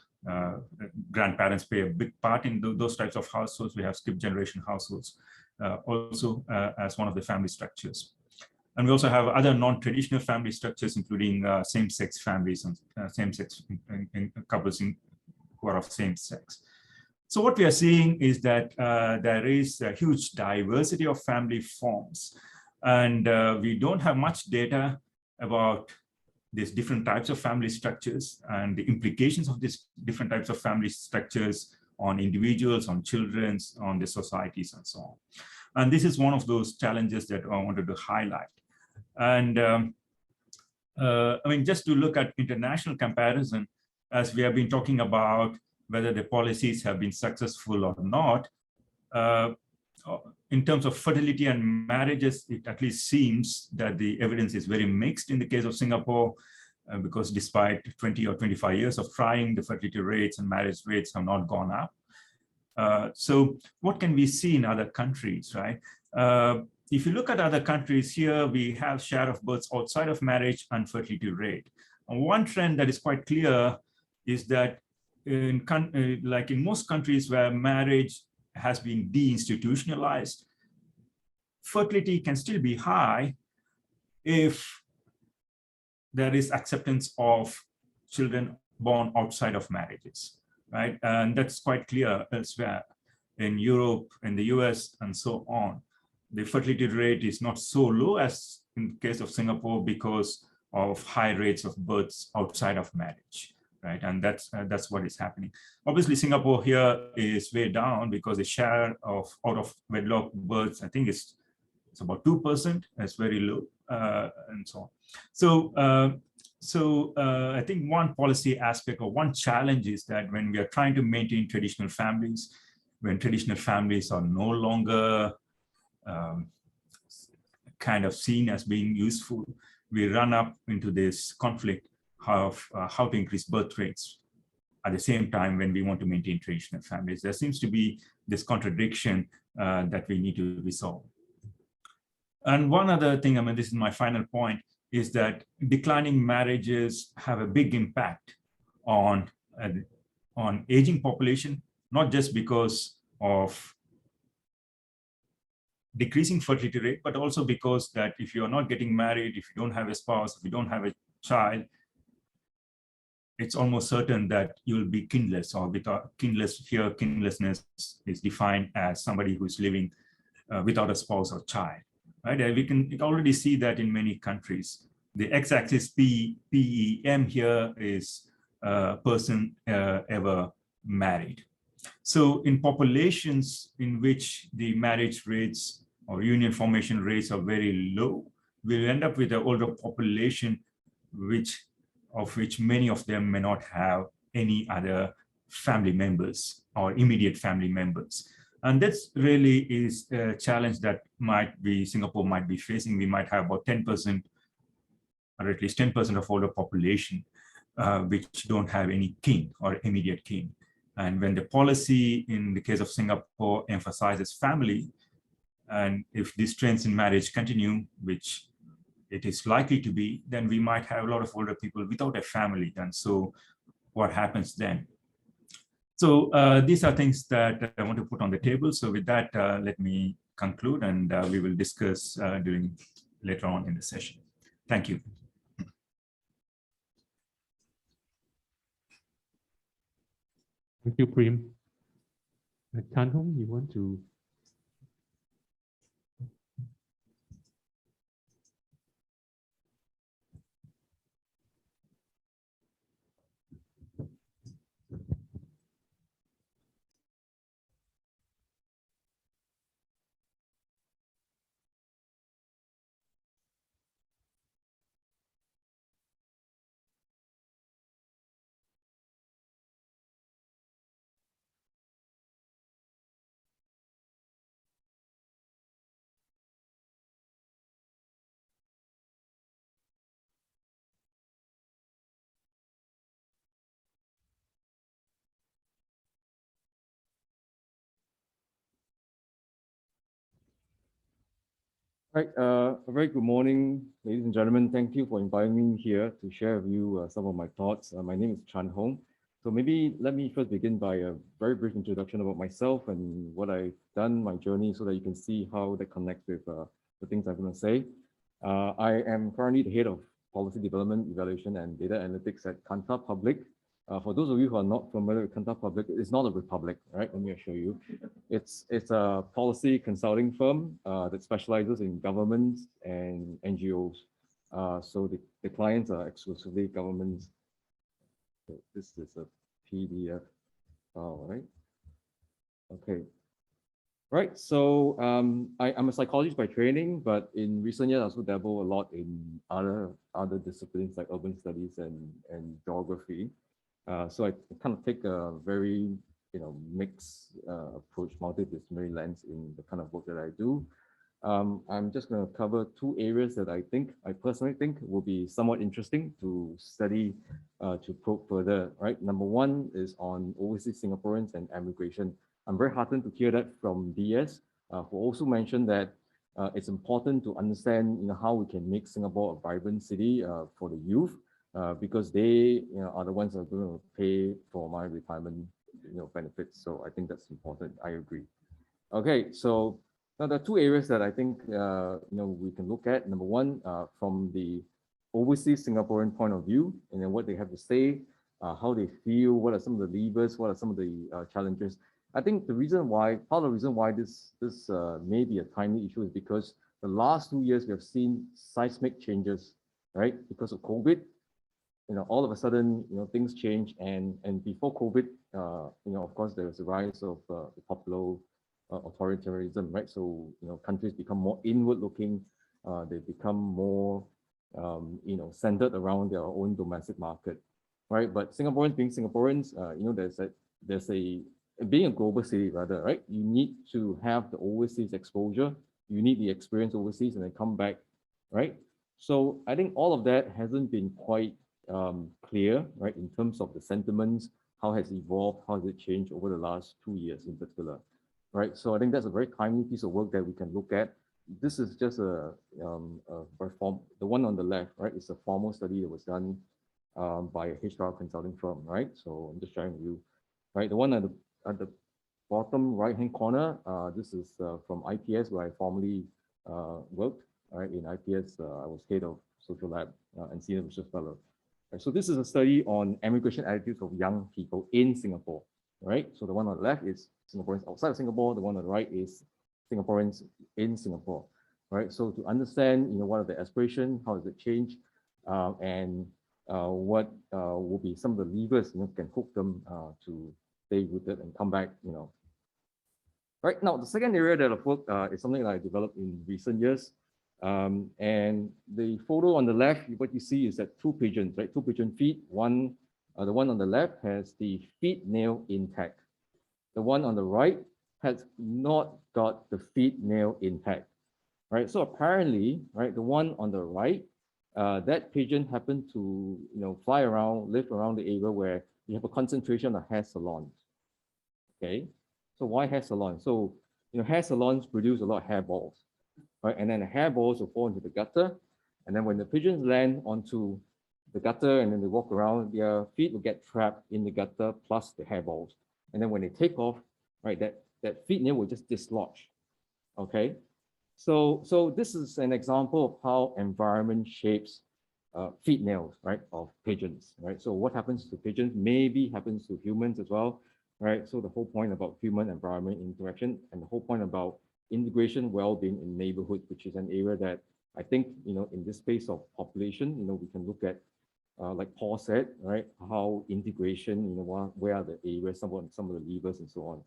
Grandparents play a big part in those types of households. We have skip generation households also as one of the family structures. And we also have other non-traditional family structures, including same-sex families and same-sex couples who are of same sex. So what we are seeing is that there is a huge diversity of family forms, and we don't have much data about these different types of family structures and the implications of these different types of family structures on individuals, on children, on the societies, and so on. And this is one of those challenges that I wanted to highlight. And I mean, just to look at international comparison, as we have been talking about whether the policies have been successful or not, in terms of fertility and marriages, it at least seems that the evidence is very mixed in the case of Singapore, because despite 20 or 25 years of trying, the fertility rates and marriage rates have not gone up. So what can we see in other countries, right? If you look at other countries here, we have share of births outside of marriage and fertility rate. And one trend that is quite clear is that like in most countries where marriage has been deinstitutionalized, fertility can still be high if there is acceptance of children born outside of marriages, right? And that's quite clear elsewhere in Europe, in the US, and so on. The fertility rate is not so low as in the case of Singapore because of high rates of births outside of marriage, right? And that's what is happening. Obviously, Singapore here is way down because the share of out of wedlock births, I think it's about 2%. It's very low, and so on. So I think one policy aspect or one challenge is that when we are trying to maintain traditional families, when traditional families are no longer kind of seen as being useful, we run up into this conflict of how to increase birth rates at the same time when we want to maintain traditional families. There seems to be this contradiction that we need to resolve. And one other thing, I mean, this is my final point, is that declining marriages have a big impact on aging population, not just because of decreasing fertility rate, but also because that if you're not getting married, if you don't have a spouse, if you don't have a child, it's almost certain that you'll be kinless, or without kinless. Here, kinlessness is defined as somebody who's living without a spouse or child, right? And we can already see that in many countries. The x-axis PEM here is person ever married. So in populations in which the marriage rates or union formation rates are very low, we'll end up with an older population of which many of them may not have any other family members or immediate family members. And that really is a challenge that Singapore might be facing. We might have about 10% or at least 10% of older population which don't have any kin or immediate kin. And when the policy in the case of Singapore emphasizes family, and if these trends in marriage continue, which it is likely to be, then we might have a lot of older people without a family. And so what happens then? So these are things that I want to put on the table. So with that, let me conclude, and we will discuss later on in the session. Thank you. Thank you, Prem. Tan Hong, you want to? Right, a very good morning, ladies and gentlemen. Thank you for inviting me here to share with you some of my thoughts. My name is Chan Hong. So maybe let me first begin by a very brief introduction about myself and what I've done, my journey, so that you can see how that connects with the things I'm going to say. I am currently the head of policy development, evaluation, and data analytics at Kanta Public. For those of you who are not familiar with Kanta Public, it's not a republic, right? Let me assure you. It's a policy consulting firm that specializes in governments and NGOs. So the clients are exclusively governments. So this is a PDF file, right? Okay. Right, so I'm a psychologist by training, but in recent years I also dabble a lot in other disciplines like urban studies and geography. So I kind of take a very mixed approach, multidisciplinary lens in the kind of work that I do. I'm just going to cover two areas that I personally think will be somewhat interesting to study, to probe further, right? Number one is on overseas Singaporeans and immigration. I'm very heartened to hear that from DS, who also mentioned that it's important to understand how we can make Singapore a vibrant city for the youth, because they are the ones that are going to pay for my retirement benefits. So I think that's important. I agree. Okay, so now there are two areas that I think we can look at. Number one, from the overseas Singaporean point of view, and then what they have to say, how they feel, what are some of the levers, what are some of the challenges. I think part of the reason why this may be a timely issue is because the last 2 years we have seen seismic changes, right? Because of COVID, all of a sudden, things change, and before COVID, of course, there was a rise of the popular authoritarianism, right? So, countries become more inward-looking, they become more, centered around their own domestic market, right? But Singaporeans being Singaporeans, there's a being a global city rather, right? You need to have the overseas exposure, you need the experience overseas, and then come back, right? So I think all of that hasn't been quite clear, right, in terms of the sentiments, how has it evolved, how has it changed over the last 2 years in particular, right? So I think that's a very timely piece of work that we can look at. This is just the one on the left, right, is a formal study that was done by a HR consulting firm, right? So I'm just sharing with you, right? The one at the bottom right-hand corner, this is from IPS, where I formerly worked, right? In IPS, I was head of social lab and senior research fellow. Right, so this is a study on immigration attitudes of young people in Singapore, right? So the one on the left is Singaporeans outside of Singapore. The one on the right is Singaporeans in Singapore, right? So to understand, what are the aspirations, how does it change, and what will be some of the levers, can hook them to stay rooted and come back, Right now, the second area that I've worked is something that I developed in recent years. And the photo on the left, what you see is that two pigeons, right? Two pigeon feet. The one on the left has the feet nail intact. The one on the right has not got the feet nail intact, right? So apparently, right, the one on the right, that pigeon happened to, fly around, live around the area where you have a concentration of hair salons. Okay, so why hair salons? So, hair salons produce a lot of hair balls. Right? And then the hair balls will fall into the gutter. And then when the pigeons land onto the gutter and then they walk around, their feet will get trapped in the gutter plus the hair balls. And then when they take off, right, that feet nail will just dislodge. Okay. So this is an example of how environment shapes feet nails, right, of pigeons, right? So what happens to pigeons maybe happens to humans as well, right? So the whole point about human environment interaction and the whole point about integration, well-being in neighborhoods, which is an area that I think, in this space of population, we can look at, like Paul said, right, how integration, where are the areas, some of the levers and so on.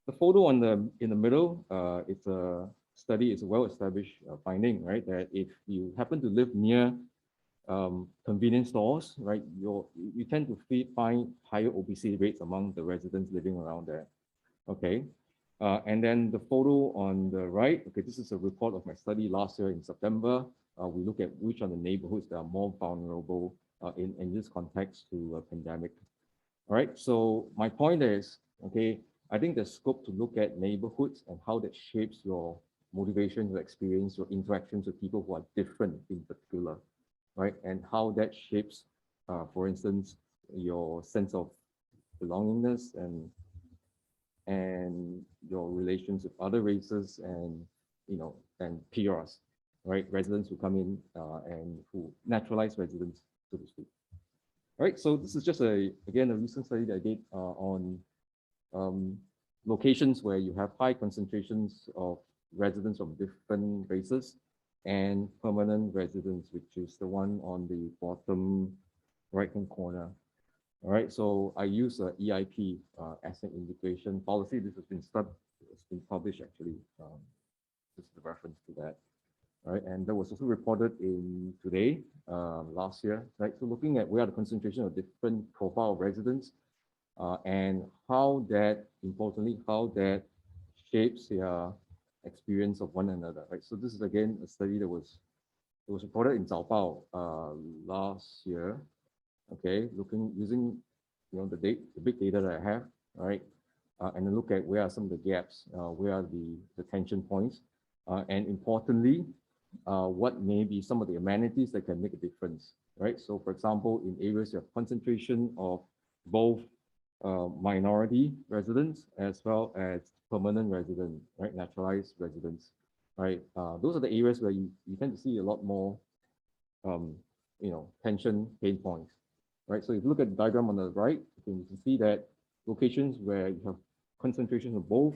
The photo in the middle, it's a study, it's a well-established finding, right, that if you happen to live near convenience stores, right, you tend to find higher obesity rates among the residents living around there. Okay. And then the photo on the right, okay, this is a report of my study last year in September. We look at which are the neighborhoods that are more vulnerable in this context to a pandemic. All right, so my point is, okay, I think there's scope to look at neighborhoods and how that shapes your motivations, your experience, your interactions with people who are different in particular, right? And how that shapes, for instance, your sense of belongingness and your relations with other races and, and PRs, right? Residents who come in and who naturalize residents, so to speak. All right, so this is just again, a recent study that I did on locations where you have high concentrations of residents from different races and permanent residents, which is the one on the bottom right-hand corner. All right, so I use a EIP, ethnic integration policy. This has been published actually. This is the reference to that. All right, and that was also reported in Today last year. Right, so looking at where the concentration of different profile of residents and how that, importantly, how that shapes their experience of one another. Right, so this is again a study that was reported in Zhao Bao last year. Okay, using the big data that I have, right, and then look at where are some of the gaps, where are the tension points, and importantly, what may be some of the amenities that can make a difference, right? So, for example, in areas of concentration of both minority residents as well as permanent residents, right, naturalized residents, right? Those are the areas where you tend to see a lot more, tension, pain points. Right, so if you look at the diagram on the right, you can see that locations where you have concentration of both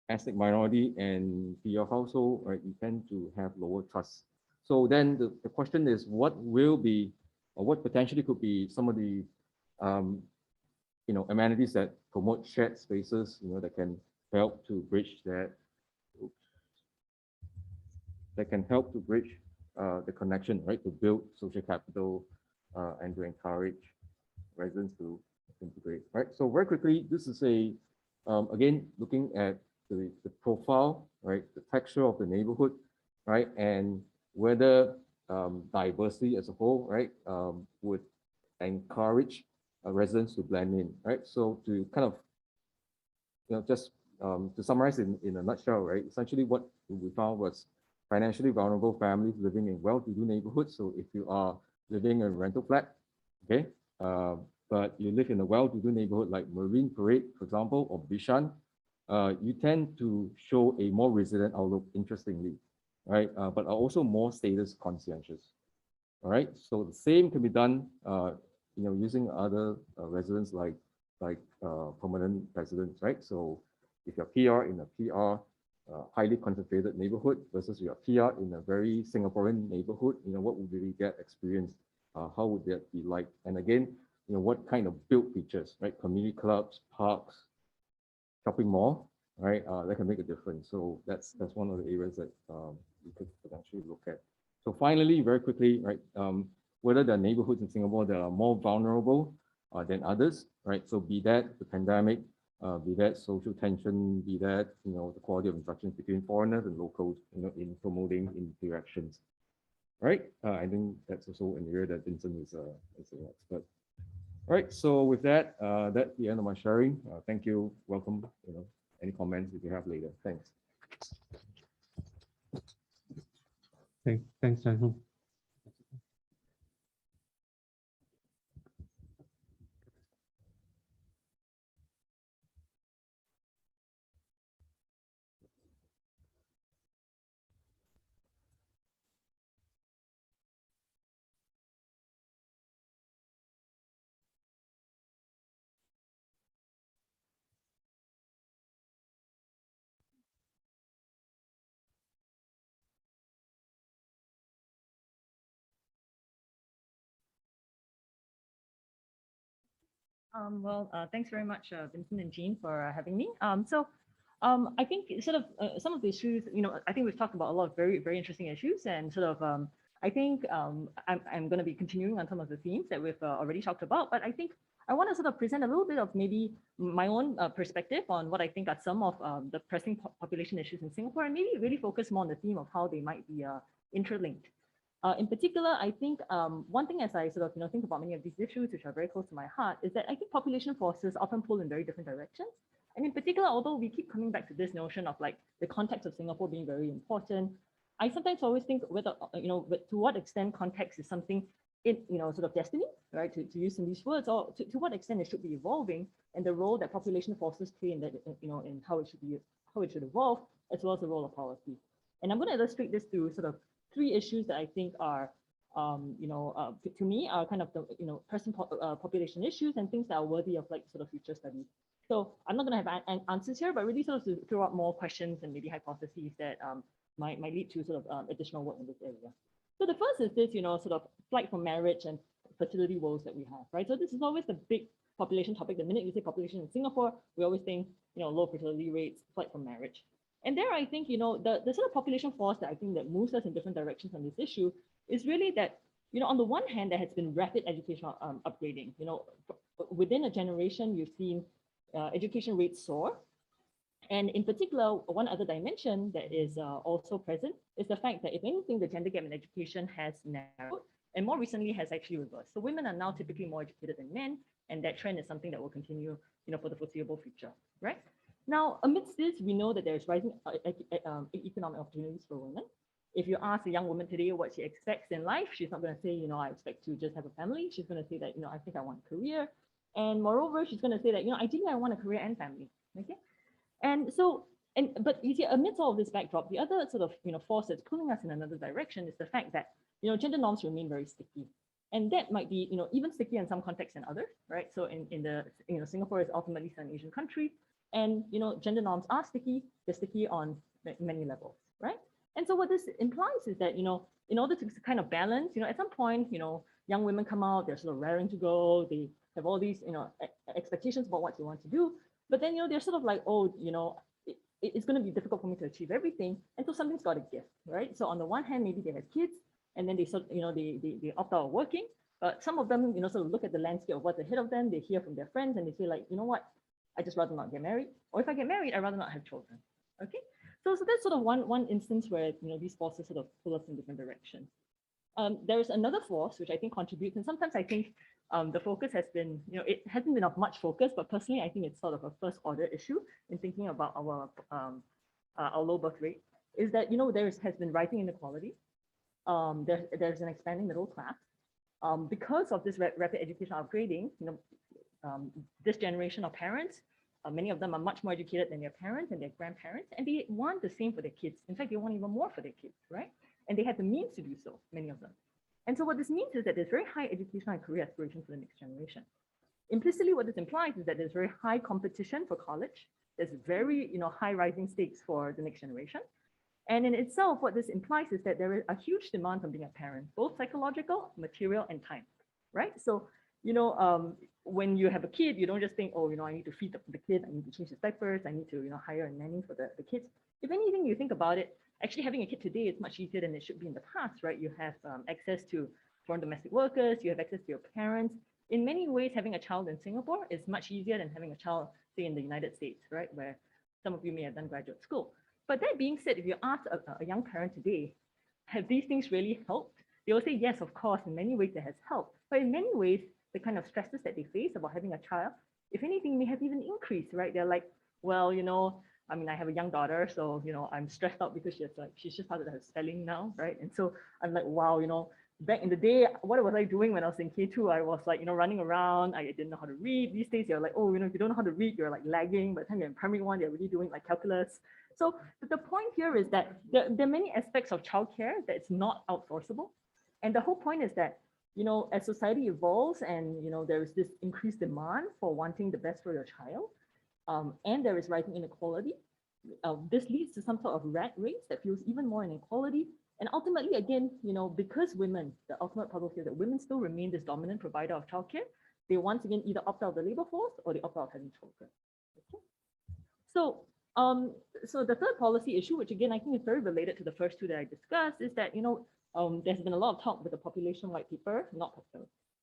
ethnic minority and PR household, right, you tend to have lower trust. So then the question is, what will be, or what potentially could be some of the, amenities that promote shared spaces, that can help to bridge that, the connection, right, to build social capital and to encourage residents to integrate, right? So very quickly, this is again, looking at the profile, right, the texture of the neighborhood, right, and whether diversity as a whole, right, would encourage residents to blend in, right? So to kind of, just to summarize in a nutshell, right, essentially what we found was financially vulnerable families living in well-to-do neighborhoods. So if you are living in a rental flat, okay, but you live in a well-to-do neighborhood like Marine Parade, for example, or Bishan, you tend to show a more resilient outlook, interestingly, right? But are also more status conscientious. All right, so the same can be done, using other residents like permanent residents, right? So if you're PR in a PR highly concentrated neighborhood versus your PR in a very Singaporean neighborhood, what would we get experience? How would that be like? And again, what kind of built features, right? Community clubs, parks, shopping mall, right? That can make a difference. So that's one of the areas that we could potentially look at. So finally, very quickly, right? Whether there are neighborhoods in Singapore that are more vulnerable than others, right? So be that the pandemic, be that social tension, be that the quality of interactions between foreigners and locals, in promoting interactions. Right, I think that's also an area that Vincent is an expert. All right, so with that, that's the end of my sharing. Thank you. Welcome. Any comments if you have later. Thanks. Thanks, Chan. Thanks very much, Vincent and Jean, for having me. I think sort of some of the issues, I think we've talked about a lot of very, very interesting issues, and sort of, I think I'm going to be continuing on some of the themes that we've already talked about, but I think I want to sort of present a little bit of maybe my own perspective on what I think are some of the pressing population issues in Singapore, and maybe really focus more on the theme of how they might be interlinked. In particular, I think one thing as I sort of think about many of these issues, which are very close to my heart, is that I think population forces often pull in very different directions. And in particular, although we keep coming back to this notion of like the context of Singapore being very important, I sometimes always think whether, to what extent context is something in, sort of destiny, right? To use in these words, or to what extent it should be evolving, and the role that population forces play in that, in how it should evolve, as well as the role of policy. And I'm going to illustrate this through sort of 3 issues that I think are, to me, are kind of the, population issues and things that are worthy of like sort of future study. So I'm not going to have answers here, but really sort of to throw out more questions and maybe hypotheses that might lead to sort of additional work in this area. So the first is this, sort of flight from marriage and fertility woes that we have, right? So this is always the big population topic. The minute you say population in Singapore, we always think, low fertility rates, flight from marriage. And there, I think, the sort of population force that I think that moves us in different directions on this issue is really that, on the one hand, there has been rapid educational upgrading. Within a generation, you've seen education rates soar. And in particular, one other dimension that is also present is the fact that if anything, the gender gap in education has narrowed and more recently has actually reversed. So women are now typically more educated than men, and that trend is something that will continue, for the foreseeable future, right? Now, amidst this, we know that there's rising economic opportunities for women. If you ask a young woman today what she expects in life, she's not going to say, I expect to just have a family. She's going to say that, I think I want a career. And moreover, she's going to say that, ideally I want a career and family, okay? And so, but you see, amidst all of this backdrop, the other sort of, force that's pulling us in another direction is the fact that, gender norms remain very sticky. And that might be, even stickier in some contexts than others, right? So in the, Singapore is ultimately an Asian country, and, gender norms are sticky. They're sticky on many levels, right? And so what this implies is that, in order to kind of balance, at some point, young women come out, they're sort of raring to go. They have all these, expectations about what they want to do. But then, they're sort of like, oh, it's going to be difficult for me to achieve everything. And so something's got to give, right? So on the one hand, maybe they have kids, and then they sort of, they opt out of working. But some of them, sort of look at the landscape of what's ahead of them. They hear from their friends and they say like, you know what, I just rather not get married. Or if I get married, I'd rather not have children. Okay. So that's sort of one instance where, these forces sort of pull us in different directions. There's another force which I think contributes, and sometimes I think the focus has been, it hasn't been of much focus, but personally, I think it's sort of a first order issue in thinking about our low birth rate, is that, has been rising inequality. There's an expanding middle class. Because of this rapid educational upgrading, this generation of parents, many of them are much more educated than their parents and their grandparents, and they want the same for their kids. In fact, they want even more for their kids, right? And they have the means to do so, many of them. And so what this means is that there's very high educational and career aspirations for the next generation. Implicitly, what this implies is that there's very high competition for college. There's very, high rising stakes for the next generation. And in itself, what this implies is that there is a huge demand from being a parent, both psychological, material, and time, right? So, when you have a kid, you don't just think, oh, I need to feed the kid, I need to change his diapers, I need to, hire a nanny for the kids. If anything, you think about it, actually having a kid today is much easier than it should be in the past, right? You have access to foreign domestic workers, you have access to your parents. In many ways, having a child in Singapore is much easier than having a child, say, in the United States, right? Where some of you may have done graduate school. But that being said, if you ask a young parent today, have these things really helped? They will say, yes, of course, in many ways it has helped. But in many ways, the kind of stresses that they face about having a child, if anything, may have even increased, right? They're like, well, I mean, I have a young daughter, so, I'm stressed out because she's just started her spelling now, right? And so I'm like, wow, back in the day, what was I doing when I was in K2? I was like, running around. I didn't know how to read. These days, you're like, oh, if you don't know how to read, you're like lagging. By the time you're in primary 1, you're really doing like calculus. So the point here is that there are many aspects of childcare that's not outsourceable. And the whole point is that, as society evolves and, there is this increased demand for wanting the best for your child, and there is rising inequality, this leads to some sort of rat race that fuels even more inequality. And ultimately, again, because women, the ultimate puzzle here, that women still remain this dominant provider of childcare, they once again either opt out of the labor force or they opt out of having children. Okay? So, so the third policy issue, which again, I think is very related to the first two that I discussed, is that, there's been a lot of talk with the population white paper, not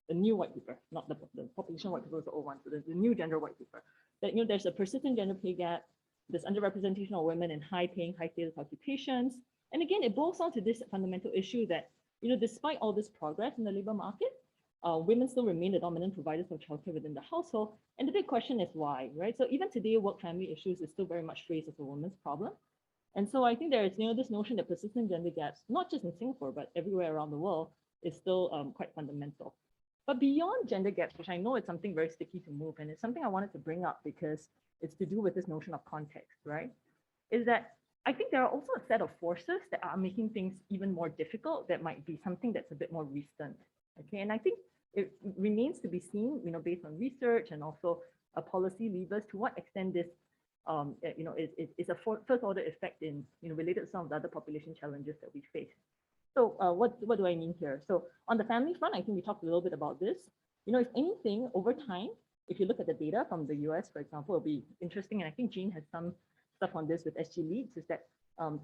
the new white paper, not the population white paper was the old one, so there's the new gender white paper, that, there's a persistent gender pay gap, there's underrepresentation of women in high-paying, high-status occupations. And again, it boils down to this fundamental issue that, despite all this progress in the labor market, women still remain the dominant providers of childcare within the household. And the big question is why, right? So even today, work-family issues is still very much phrased as a woman's problem. And so I think there is, this notion that persistent gender gaps, not just in Singapore, but everywhere around the world, is still quite fundamental. But beyond gender gaps, which I know is something very sticky to move, and it's something I wanted to bring up because it's to do with this notion of context, right? Is that I think there are also a set of forces that are making things even more difficult that might be something that's a bit more recent, okay? And I think it remains to be seen, based on research and also policy levers, to what extent this, is a first order effect in, related to some of the other population challenges that we face. So what do I mean here? So on the family front, I think we talked a little bit about this. If anything, over time, if you look at the data from the US, for example, it'll be interesting. And I think Jean has some stuff on this with SG Leads, is that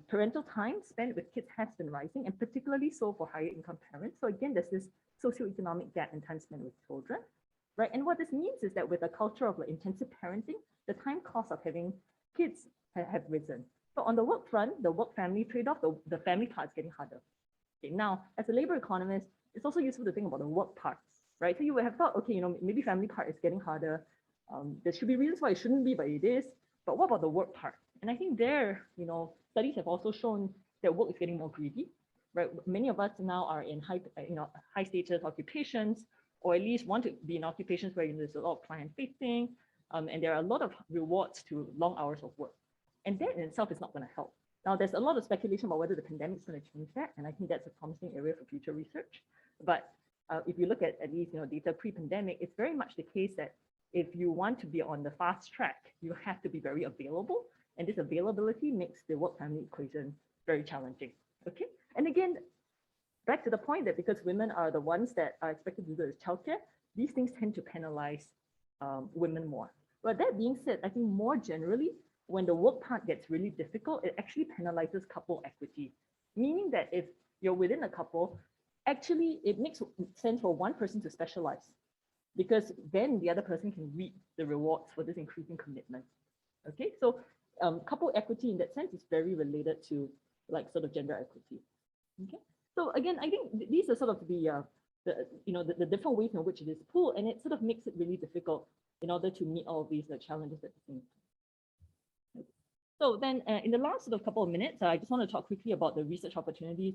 parental time spent with kids has been rising, and particularly so for higher income parents. So again, there's this socioeconomic gap in time spent with children, right? And what this means is that with a culture of intensive parenting, the time cost of having kids have risen. So on the work front, the work-family trade-off, the family part is getting harder. Okay, now, as a labor economist, it's also useful to think about the work part, right? So you would have thought, okay, maybe family part is getting harder. There should be reasons why it shouldn't be, but it is. But what about the work part? And I think there, studies have also shown that work is getting more greedy, right? Many of us now are in high status occupations, or at least want to be in occupations where there's a lot of client facing, and there are a lot of rewards to long hours of work. And that in itself is not going to help. Now, there's a lot of speculation about whether the pandemic is going to change that, and I think that's a promising area for future research. But if you look at least data pre-pandemic, it's very much the case that if you want to be on the fast track, you have to be very available, and this availability makes the work-family equation very challenging. Okay, and again, back to the point that because women are the ones that are expected to do this childcare, these things tend to penalize women more. But that being said, I think more generally, when the work part gets really difficult, it actually penalizes couple equity, meaning that if you're within a couple, actually it makes sense for one person to specialize, because then the other person can reap the rewards for this increasing commitment. Okay, so couple equity in that sense is very related to sort of gender equity. Okay, so again, I think these are sort of the different ways in which it is pulled, and it sort of makes it really difficult in order to meet all of these challenges at the same time. So then in the last sort of couple of minutes, I just want to talk quickly about the research opportunities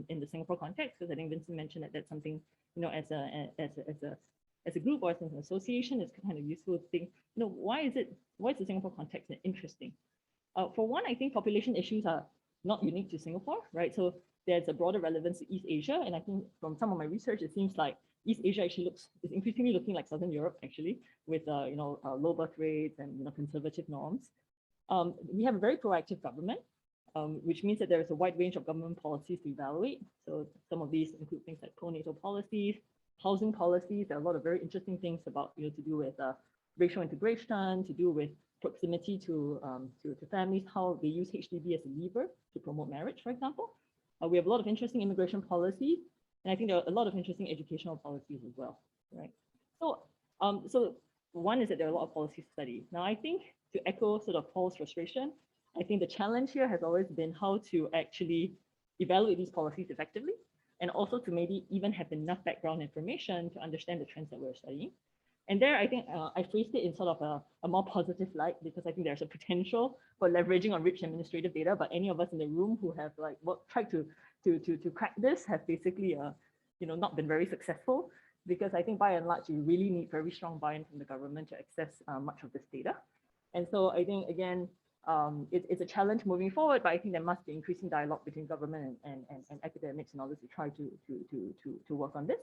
in the Singapore context, because I think Vincent mentioned that that's something, as a group or as an association, it's kind of useful to think, why is the Singapore context interesting? For one, I think population issues are not unique to Singapore, right? So there's a broader relevance to East Asia. And I think from some of my research, it seems like East Asia actually is increasingly looking like Southern Europe, actually, with low birth rates and conservative norms. We have a very proactive government, which means that there is a wide range of government policies to evaluate. So some of these include things like pronatal policies, housing policies. There are a lot of very interesting things about to do with racial integration, to do with proximity to families, how they use HDB as a lever to promote marriage, for example. We have a lot of interesting immigration policies, and I think there are a lot of interesting educational policies as well, right? So, so one is that there are a lot of policies to study. Now, I think to echo sort of Paul's frustration, I think the challenge here has always been how to actually evaluate these policies effectively, and also to maybe even have enough background information to understand the trends that we're studying. And there, I think I phrased it in sort of a more positive light, because I think there's a potential for leveraging on rich administrative data. But any of us in the room who have tried to crack this have basically not been very successful, because I think by and large you really need very strong buy-in from the government to access much of this data. And so I think again it's a challenge moving forward, but I think there must be increasing dialogue between government and academics in order to try to work on this.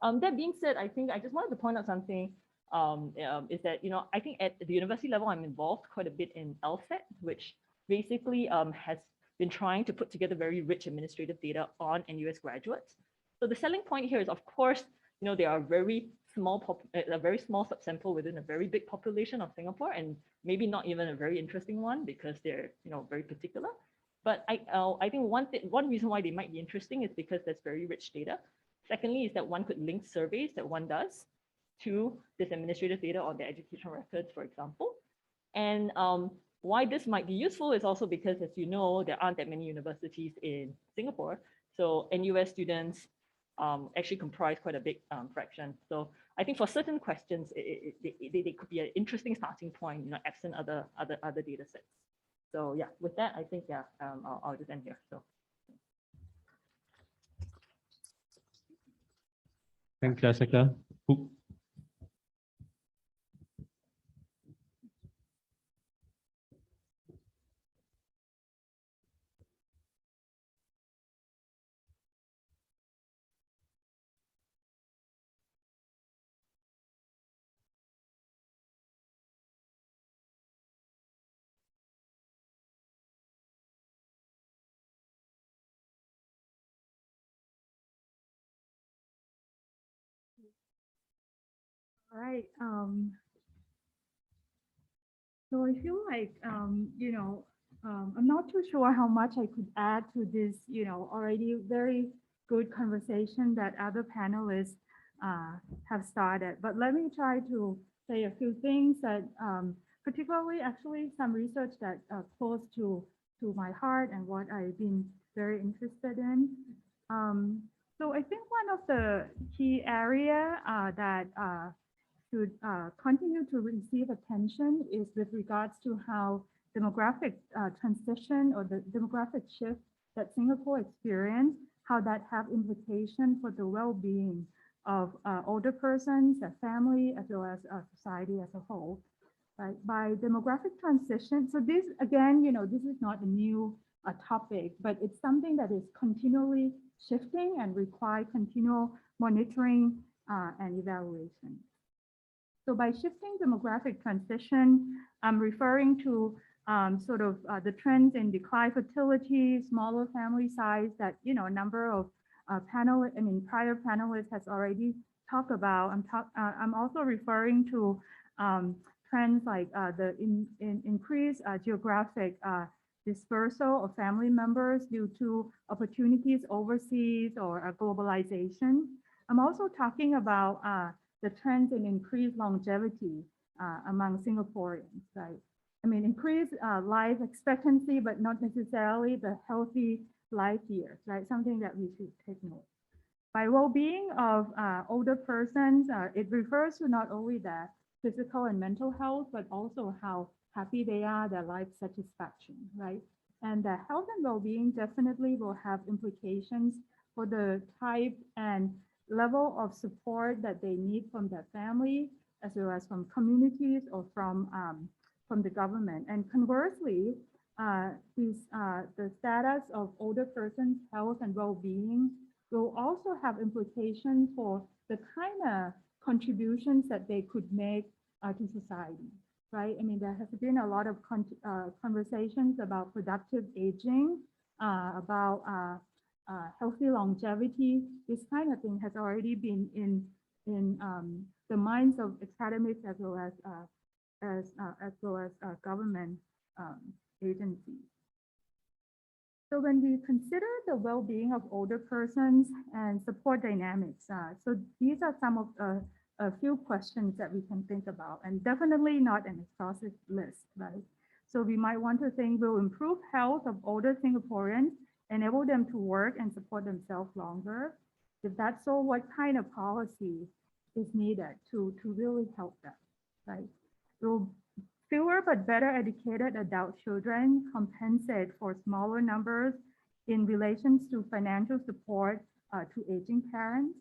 That being said, I think I just wanted to point out something, is that, I think at the university level, I'm involved quite a bit in LSAT, which basically has been trying to put together very rich administrative data on NUS graduates. So the selling point here is, of course, there are a very small subsample within a very big population of Singapore, and maybe not even a very interesting one because they're, very particular. But I think one reason why they might be interesting is because there's very rich data. Secondly, is that one could link surveys that one does to this administrative data on their educational records, for example. And why this might be useful is also because, as you know, there aren't that many universities in Singapore. So NUS students actually comprise quite a big fraction. So I think for certain questions, they could be an interesting starting point, absent other data sets. So yeah, with that, I think, yeah, I'll just end here. So. Thanks, Jessica. All right. So I feel like, I'm not too sure how much I could add to this, already very good conversation that other panelists have started. But let me try to say a few things that, particularly actually some research that close to my heart and what I've been very interested in. So I think one of the key area that should continue to receive attention is with regards to how demographic transition or the demographic shift that Singapore experienced, how that have implications for the well-being of older persons, their family, as well as society as a whole. Right? By demographic transition, so this again, this is not a new topic, but it's something that is continually shifting and require continual monitoring and evaluation. So by shifting demographic transition, I'm referring to the trends in decline fertility, smaller family size that, a number of prior panelists has already talked about. I'm also referring to trends like the increased geographic dispersal of family members due to opportunities overseas or globalization. I'm also talking about the trends in increased longevity among Singaporeans, right? I mean, increased life expectancy, but not necessarily the healthy life years, right? Something that we should take note. By well-being of older persons, it refers to not only their physical and mental health, but also how happy they are, their life satisfaction, right? And the health and well-being definitely will have implications for the type and level of support that they need from their family, as well as from communities or from the government. And conversely, the status of older persons' health and well-being will also have implications for the kind of contributions that they could make to society, right? I mean, there has been a lot of conversations about productive aging, about healthy longevity. This kind of thing has already been in the minds of academics as well as government agencies. So when we consider the well-being of older persons and support dynamics, so these are some of a few questions that we can think about, and definitely not an exhaustive list, right? So we might want to think, will improve health of older Singaporeans, enable them to work and support themselves longer? If that's so, what kind of policy is needed to really help them, right? Will fewer but better educated adult children compensate for smaller numbers in relation to financial support to aging parents?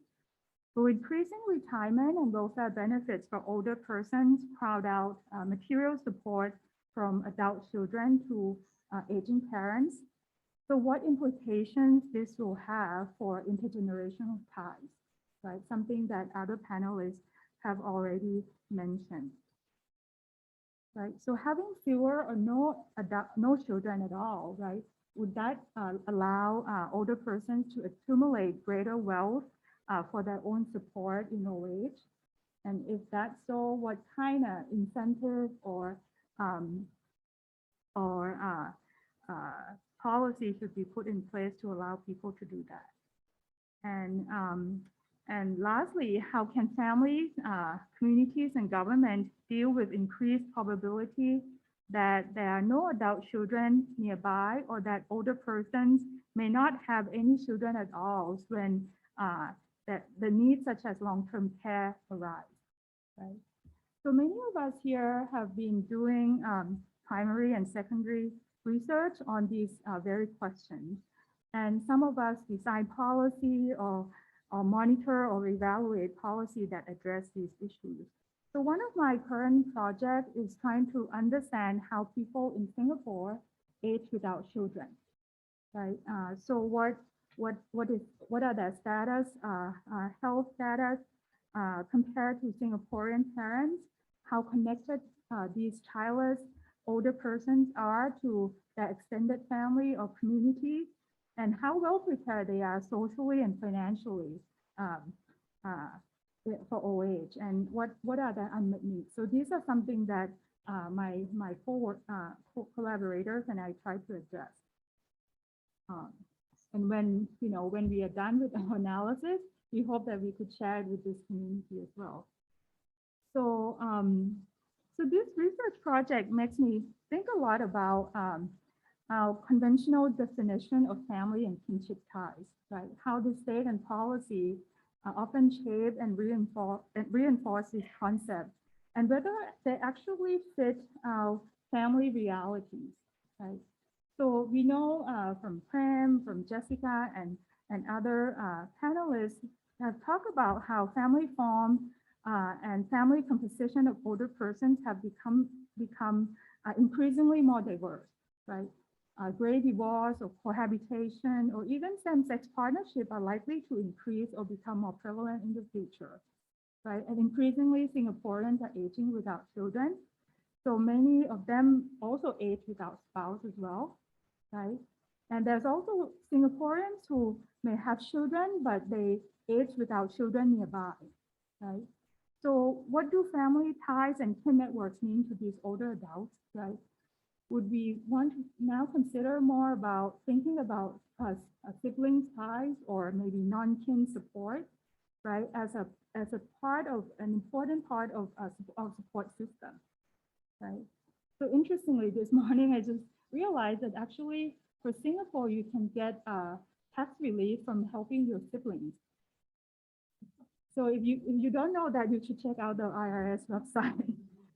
Will increasing retirement and welfare benefits for older persons crowd out material support from adult children to aging parents? So what implications this will have for intergenerational ties, right? Something that other panelists have already mentioned. Right, so having fewer or no children at all, right? Would that allow older persons to accumulate greater wealth for their own support in old age? And if that's so, what kind of incentive or policy should be put in place to allow people to do that? And lastly, how can families, communities, and government deal with increased probability that there are no adult children nearby, or that older persons may not have any children at all when that the needs such as long-term care arise, right? So many of us here have been doing primary and secondary research on these very questions. And some of us design policy or monitor or evaluate policy that address these issues. So one of my current projects is trying to understand how people in Singapore age without children, right? So what are their status, health status compared to Singaporean parents? How connected these childless older persons are to their extended family or community, and how well prepared they are socially and financially for old age, and what are their unmet needs. So these are something that my collaborators and I try to address. And when we are done with our analysis, we hope that we could share it with this community as well. So, so this research project makes me think a lot about our conventional definition of family and kinship ties, right? How the state and policy often shape and reinforce this concept, and whether they actually fit our family realities, right? So we know from Prem, from Jessica, and other panelists have talked about how family form and family composition of older persons have become increasingly more diverse, right? Gray divorce or cohabitation or even same-sex partnership are likely to increase or become more prevalent in the future, right? And increasingly, Singaporeans are aging without children. So many of them also age without spouse as well, right? And there's also Singaporeans who may have children, but they age without children nearby, right? So what do family ties and kin networks mean to these older adults, right? Would we want to now consider more about thinking about siblings ties or maybe non-kin support, right? As a part of an important part of our support system, right? So interestingly, this morning I just realized that actually for Singapore, you can get tax relief from helping your siblings. So if you don't know that, you should check out the IRS website.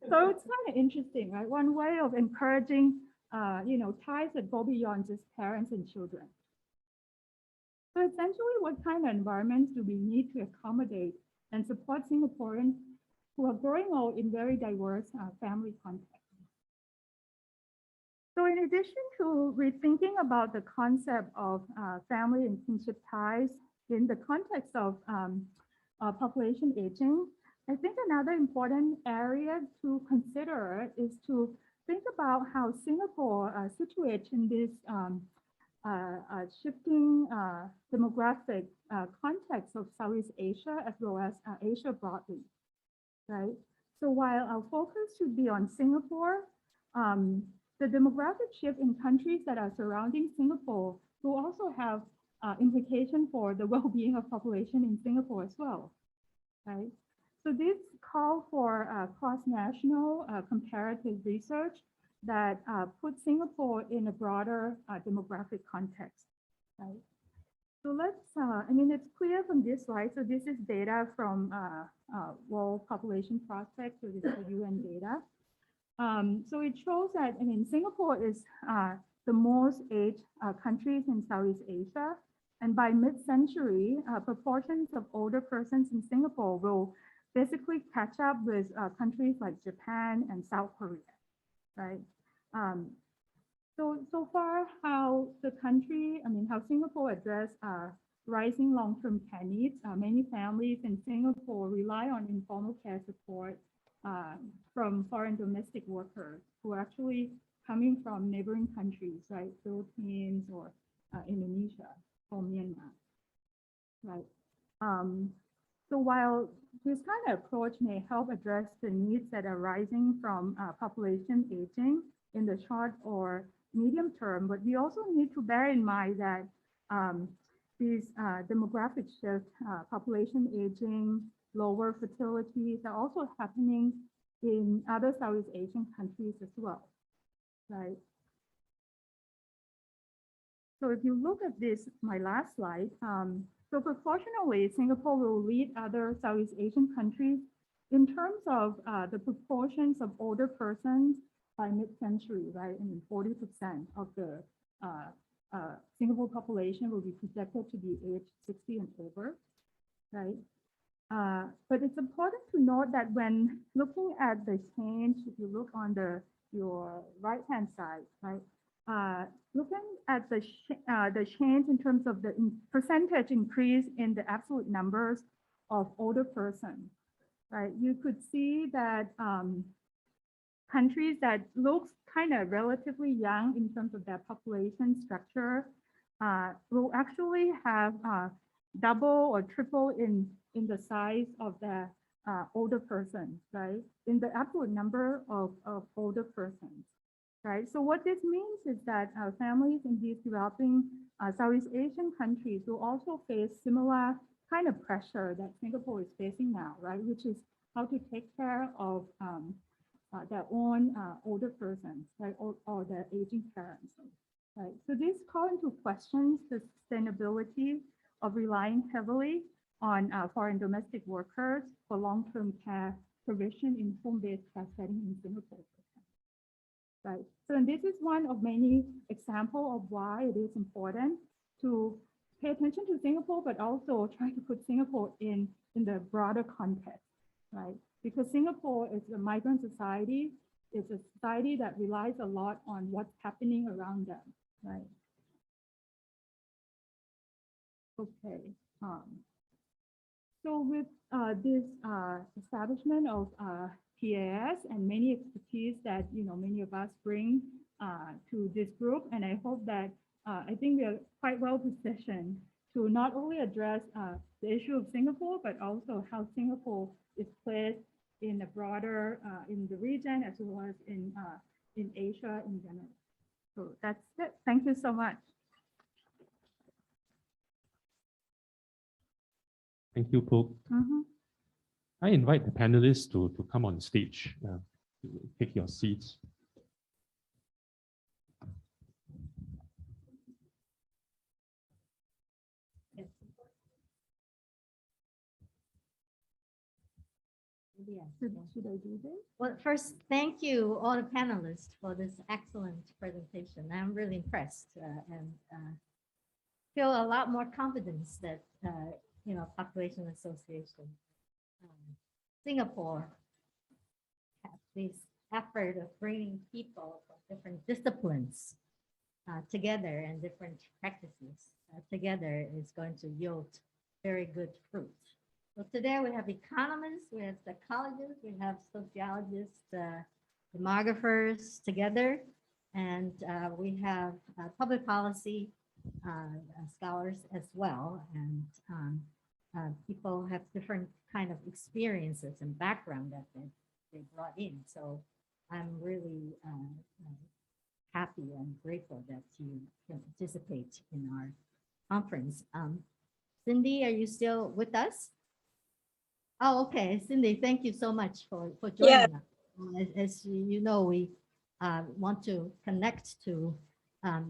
So it's kind of interesting, right? One way of encouraging, ties that go beyond just parents and children. So essentially, what kind of environments do we need to accommodate and support Singaporeans who are growing old in very diverse family contexts? So in addition to rethinking about the concept of family and kinship ties in the context of population aging, I think another important area to consider is to think about how Singapore situates in this shifting demographic context of Southeast Asia as well as Asia broadly, right? So while our focus should be on Singapore, the demographic shift in countries that are surrounding Singapore will also have implication for the well-being of population in Singapore as well, right? So this call for cross-national comparative research that puts Singapore in a broader demographic context, right? So let's, it's clear from this slide. So this is data from World Population Prospect, so this is UN data. So it shows that, Singapore is the most aged countries in Southeast Asia. And by mid-century, proportions of older persons in Singapore will basically catch up with countries like Japan and South Korea, right? So far, how the country, how Singapore addressed rising long-term care needs. Many families in Singapore rely on informal care support from foreign domestic workers who are actually coming from neighboring countries, right? Philippines or Indonesia or Myanmar, right? So while this kind of approach may help address the needs that are rising from population aging in the short or medium term, but we also need to bear in mind that these demographic shifts, population aging, lower fertilities are also happening in other Southeast Asian countries as well, right? So if you look at this, my last slide, so proportionally, Singapore will lead other Southeast Asian countries in terms of the proportions of older persons by mid-century, right? I mean, 40% of the Singapore population will be projected to be aged 60 and over, right? But it's important to note that when looking at the change, if you look on your right-hand side, right? Looking at the change in terms of the percentage increase in the absolute numbers of older persons, right? You could see that countries that look kind of relatively young in terms of their population structure will actually have double or triple in the size of the older persons, right? In the absolute number of older persons, right? So what this means is that families in these developing Southeast Asian countries will also face similar kind of pressure that Singapore is facing now, right? Which is how to take care of their own older persons, right? Or their aging parents, right? So this call into questions the sustainability of relying heavily on foreign domestic workers for long-term care provision in home-based care setting in Singapore. Right. So and this is one of many examples of why it is important to pay attention to Singapore, but also try to put Singapore in the broader context, right? Because Singapore is a migrant society. It's a society that relies a lot on what's happening around them, right? Okay. So with this establishment of PAS and many expertise that many of us bring to this group, and I hope that I think we are quite well positioned to not only address the issue of Singapore, but also how Singapore is placed in the broader in the region as well as in Asia in general. So that's it. Thank you so much. Thank you, Paul. I invite the panelists to come on stage, to take your seats. Should I do this? Well, first, thank you all the panelists for this excellent presentation. I'm really impressed and feel a lot more confidence that Population Association Singapore has this effort of bringing people from different disciplines together and different practices together is going to yield very good fruit. So today we have economists, we have psychologists, we have sociologists, demographers together, and we have public policy scholars as well. And people have different kind of experiences and background that they brought in. So I'm really happy and grateful that you can participate in our conference. Cindy, are you still with us? Oh, okay. Cindy, thank you so much for joining us. As you know, we want to connect to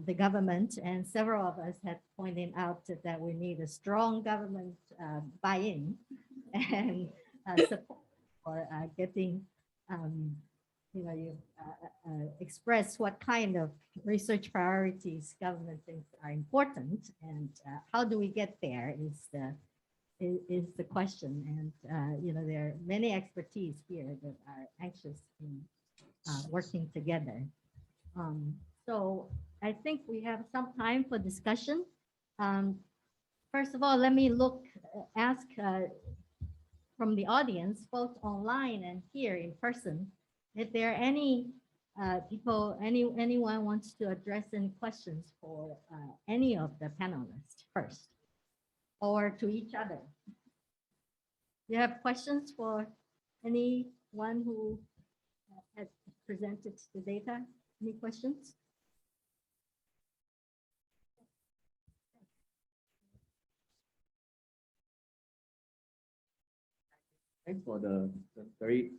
the government, and several of us have pointed out that we need a strong government buy-in and support for getting, you express what kind of research priorities government thinks are important, and how do we get there is the question. And there are many expertise here that are anxious in working together. So I think we have some time for discussion. First of all, let me ask from the audience, both online and here in person, if there are any people, anyone wants to address any questions for any of the panelists first, or to each other. You have questions for anyone who has presented the data? Any questions? Thanks for the very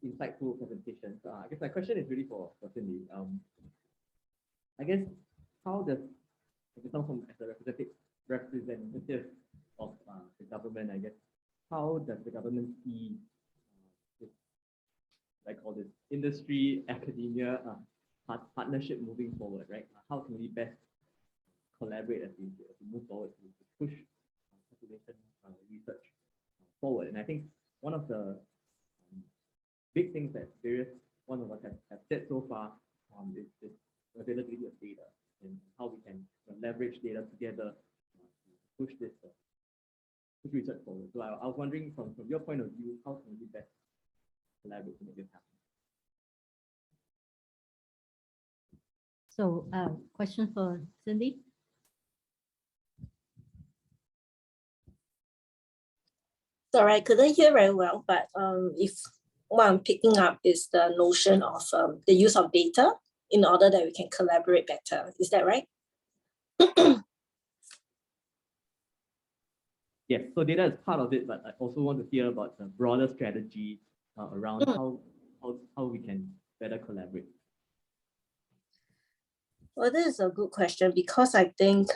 insightful presentation. I guess my question is really for Cindy. I guess how does come from as a representative of the government, I guess, how does the government see this, like all this industry, academia partnership moving forward, right? How can we best collaborate as we move forward to push population research forward? And I think one of the big things that one of us have said so far is this availability of data and how we can leverage data together to push this push research forward. So I was wondering from your point of view, how can we best collaborate to make this happen? So question for Cindy? Sorry, I couldn't hear very well, but if what I'm picking up is the notion of the use of data in order that we can collaborate better. Is that right? Yes, so data is part of it, but I also want to hear about the broader strategy around how we can better collaborate. Well, this is a good question because I think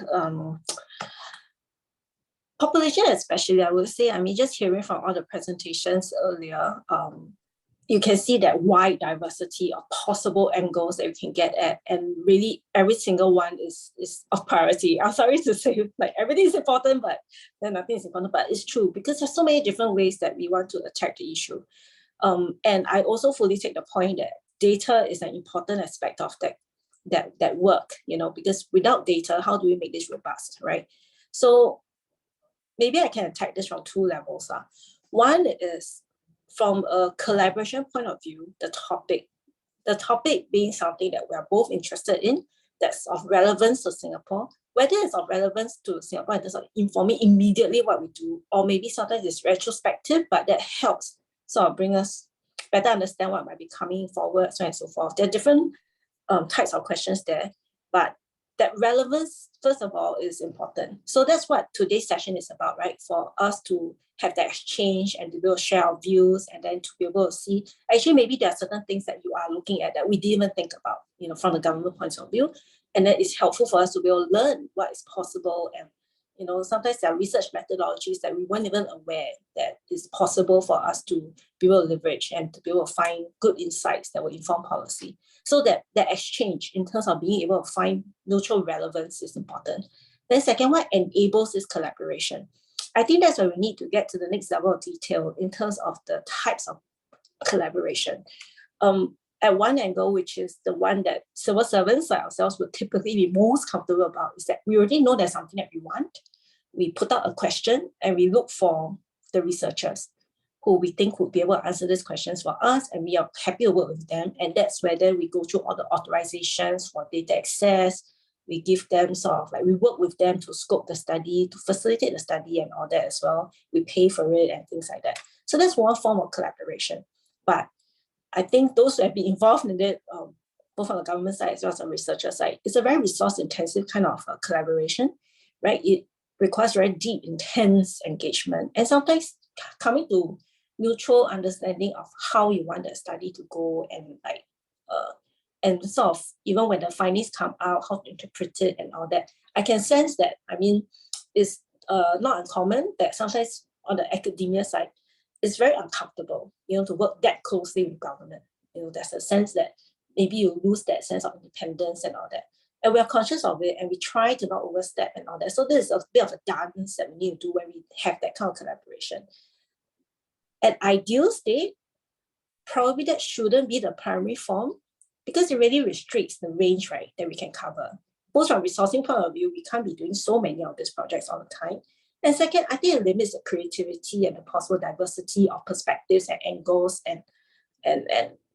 population especially, I would say, I mean, just hearing from all the presentations earlier, you can see that wide diversity of possible angles that we can get at, and really every single one is of priority. I'm sorry to say, like everything is important, but then nothing is important, but it's true because there's so many different ways that we want to attack the issue. And I also fully take the point that data is an important aspect of that work, you know, because without data, how do we make this robust, right? So maybe I can attack this from two levels. One is from a collaboration point of view, the topic being something that we are both interested in, that's of relevance to Singapore, whether it's of relevance to Singapore in terms of informing immediately what we do, or maybe sometimes it's retrospective, but that helps sort of bring us better understand what might be coming forward, so on and so forth. There are different types of questions there, but that relevance, first of all, is important. So that's what today's session is about, right? For us to have that exchange and to be able to share our views, and then to be able to see, actually, maybe there are certain things that you are looking at that we didn't even think about, you know, from the government point of view. And then it's helpful for us to be able to learn what is possible. And, you know, sometimes there are research methodologies that we weren't even aware that is possible for us to be able to leverage and to be able to find good insights that will inform policy. So that exchange in terms of being able to find neutral relevance is important. Then second, what enables this collaboration? I think that's where we need to get to the next level of detail in terms of the types of collaboration. At one angle, which is the one that civil servants like ourselves would typically be most comfortable about, is that we already know there's something that we want. We put out a question and we look for the researchers who we think would be able to answer these questions for us, and we are happy to work with them. And that's where then we go through all the authorizations for data access. We give them sort of like, we work with them to scope the study, to facilitate the study and all that as well. We pay for it and things like that. So that's one form of collaboration. But I think those who have been involved in it, both on the government side as well as the researcher side, it's a very resource intensive kind of collaboration, right? It requires very deep, intense engagement. And sometimes coming to mutual understanding of how you want the study to go, and like and sort of even when the findings come out, how to interpret it and all that. I can sense that, I mean, it's not uncommon that sometimes on the academia side, it's very uncomfortable, you know, to work that closely with government. You know, there's a sense that maybe you lose that sense of independence and all that. And we are conscious of it, and we try to not overstep and all that. So this is a bit of a dance that we need to do when we have that kind of collaboration. At ideal state, probably that shouldn't be the primary form, because it really restricts the range, right, that we can cover. Both from a resourcing point of view, we can't be doing so many of these projects all the time. And second, I think it limits the creativity and the possible diversity of perspectives and angles and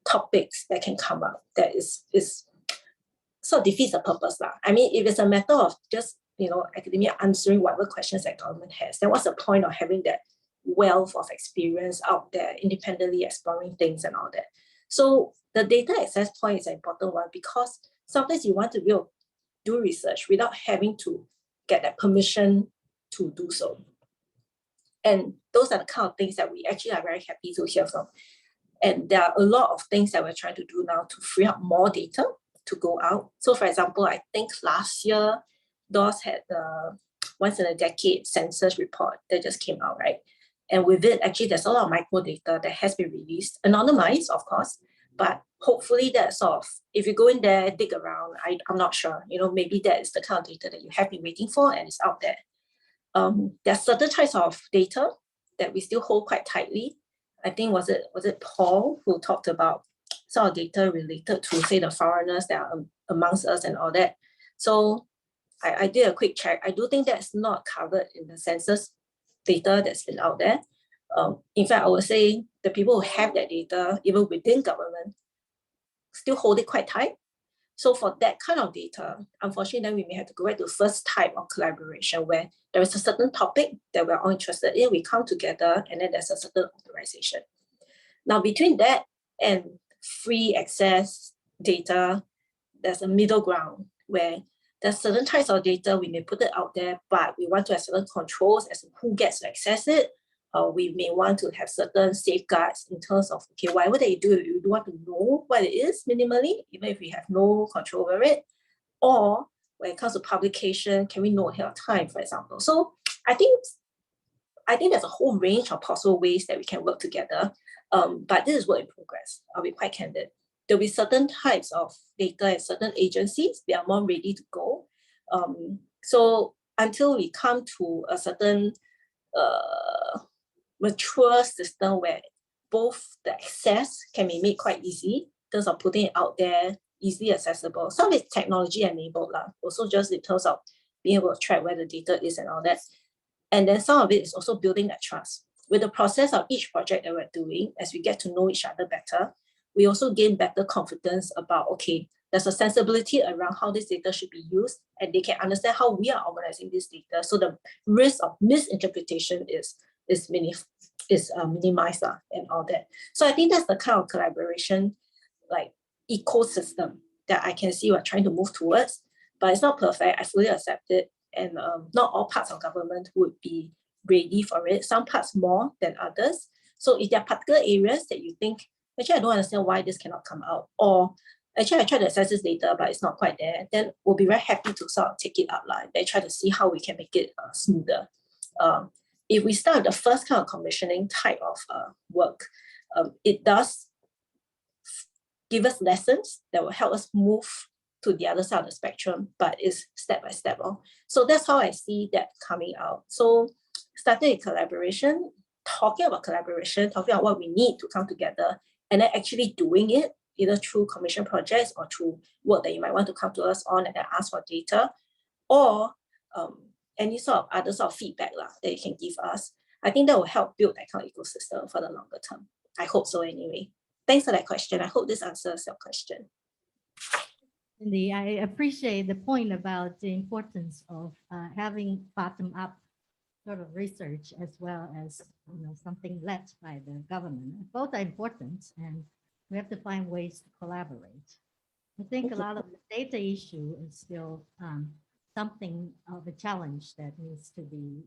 topics that can come up. That is sort of defeats the purpose. I mean, if it's a matter of just, you know, academia answering whatever questions that government has, then what's the point of having that wealth of experience out there independently exploring things and all that? So the data access point is an important one, because sometimes you want to be able to do research without having to get that permission to do so. And those are the kind of things that we actually are very happy to hear from. And there are a lot of things that we're trying to do now to free up more data to go out. So for example, I think last year, DOS had the once in a decade census report that just came out, right? And with it, actually, there's a lot of micro data that has been released, anonymized, of course, but hopefully that sort of, if you go in there, dig around, I'm not sure, maybe that is the kind of data that you have been waiting for and it's out there. There are certain types of data that we still hold quite tightly. I think, was it Paul who talked about some of data related to, say, the foreigners that are amongst us and all that. So I did a quick check. I do think that's not covered in the census data that's been out there. In fact, I would say the people who have that data, even within government, still hold it quite tight. So for that kind of data, unfortunately, then we may have to go back to the first type of collaboration where there is a certain topic that we're all interested in, we come together, and then there's a certain authorization. Now, between that and free access data, there's a middle ground where there's certain types of data, we may put it out there, but we want to have certain controls as to who gets to access it. We may want to have certain safeguards in terms of, okay, whatever that you do, you do want to know what it is minimally, even if we have no control over it. Or when it comes to publication, can we know ahead of time, for example? So I think there's a whole range of possible ways that we can work together. But this is work in progress. I'll be quite candid. There'll be certain types of data and certain agencies that are more ready to go. So until we come to a certain mature system where both the access can be made quite easy in terms of putting it out there, easily accessible. Some of it's technology enabled, also just in terms of being able to track where the data is and all that. And then some of it is also building that trust. With the process of each project that we're doing, as we get to know each other better, we also gain better confidence about, okay, there's a sensibility around how this data should be used, and they can understand how we are organizing this data. So the risk of misinterpretation is minimized and all that. So I think that's the kind of collaboration, like ecosystem, that I can see we're trying to move towards. But it's not perfect. I fully accept it. And not all parts of government would be ready for it. Some parts more than others. So if there are particular areas that you think, actually, I don't understand why this cannot come out, or actually, I tried to access this data, but it's not quite there, then we'll be very happy to sort of take it up and try to see how we can make it smoother. If we start the first kind of commissioning type of work, it does give us lessons that will help us move to the other side of the spectrum, but it's step by step. So that's how I see that coming out. So starting a collaboration, talking about collaboration, talking about what we need to come together, and then actually doing it, either through commission projects or through work that you might want to come to us on and then ask for data, or any sort of other sort of feedback that you can give us. I think that will help build that kind of ecosystem for the longer term. I hope so anyway. Thanks for that question. I hope this answers your question. Cindy, I appreciate the point about the importance of having bottom-up sort of research as well as something led by the government. Both are important, and we have to find ways to collaborate. I think a lot of the data issue is still something of a challenge that needs to be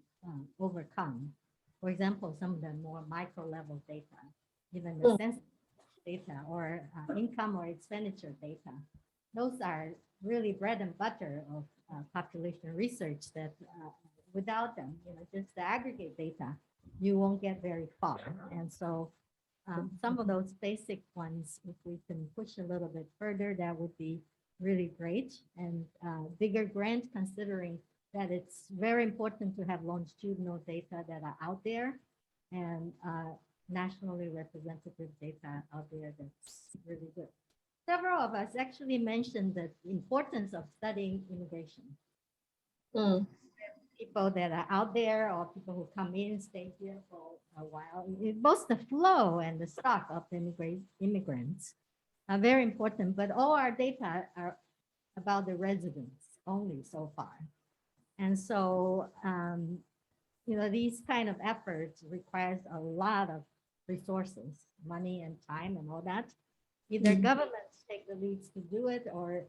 overcome. For example, some of the more micro-level data, even the census data or income or expenditure data. Those are really bread and butter of population research that without them, just the aggregate data, you won't get very far. And so some of those basic ones, if we can push a little bit further, that would be really great. And bigger grant, considering that it's very important to have longitudinal data that are out there and nationally representative data out there that's really good. Several of us actually mentioned the importance of studying immigration. People that are out there or people who come in, stay here for a while. Both the flow and the stock of the immigrants are very important, but all our data are about the residents only so far. And so, these kind of efforts requires a lot of resources, money and time and all that. Either governments take the leads to do it or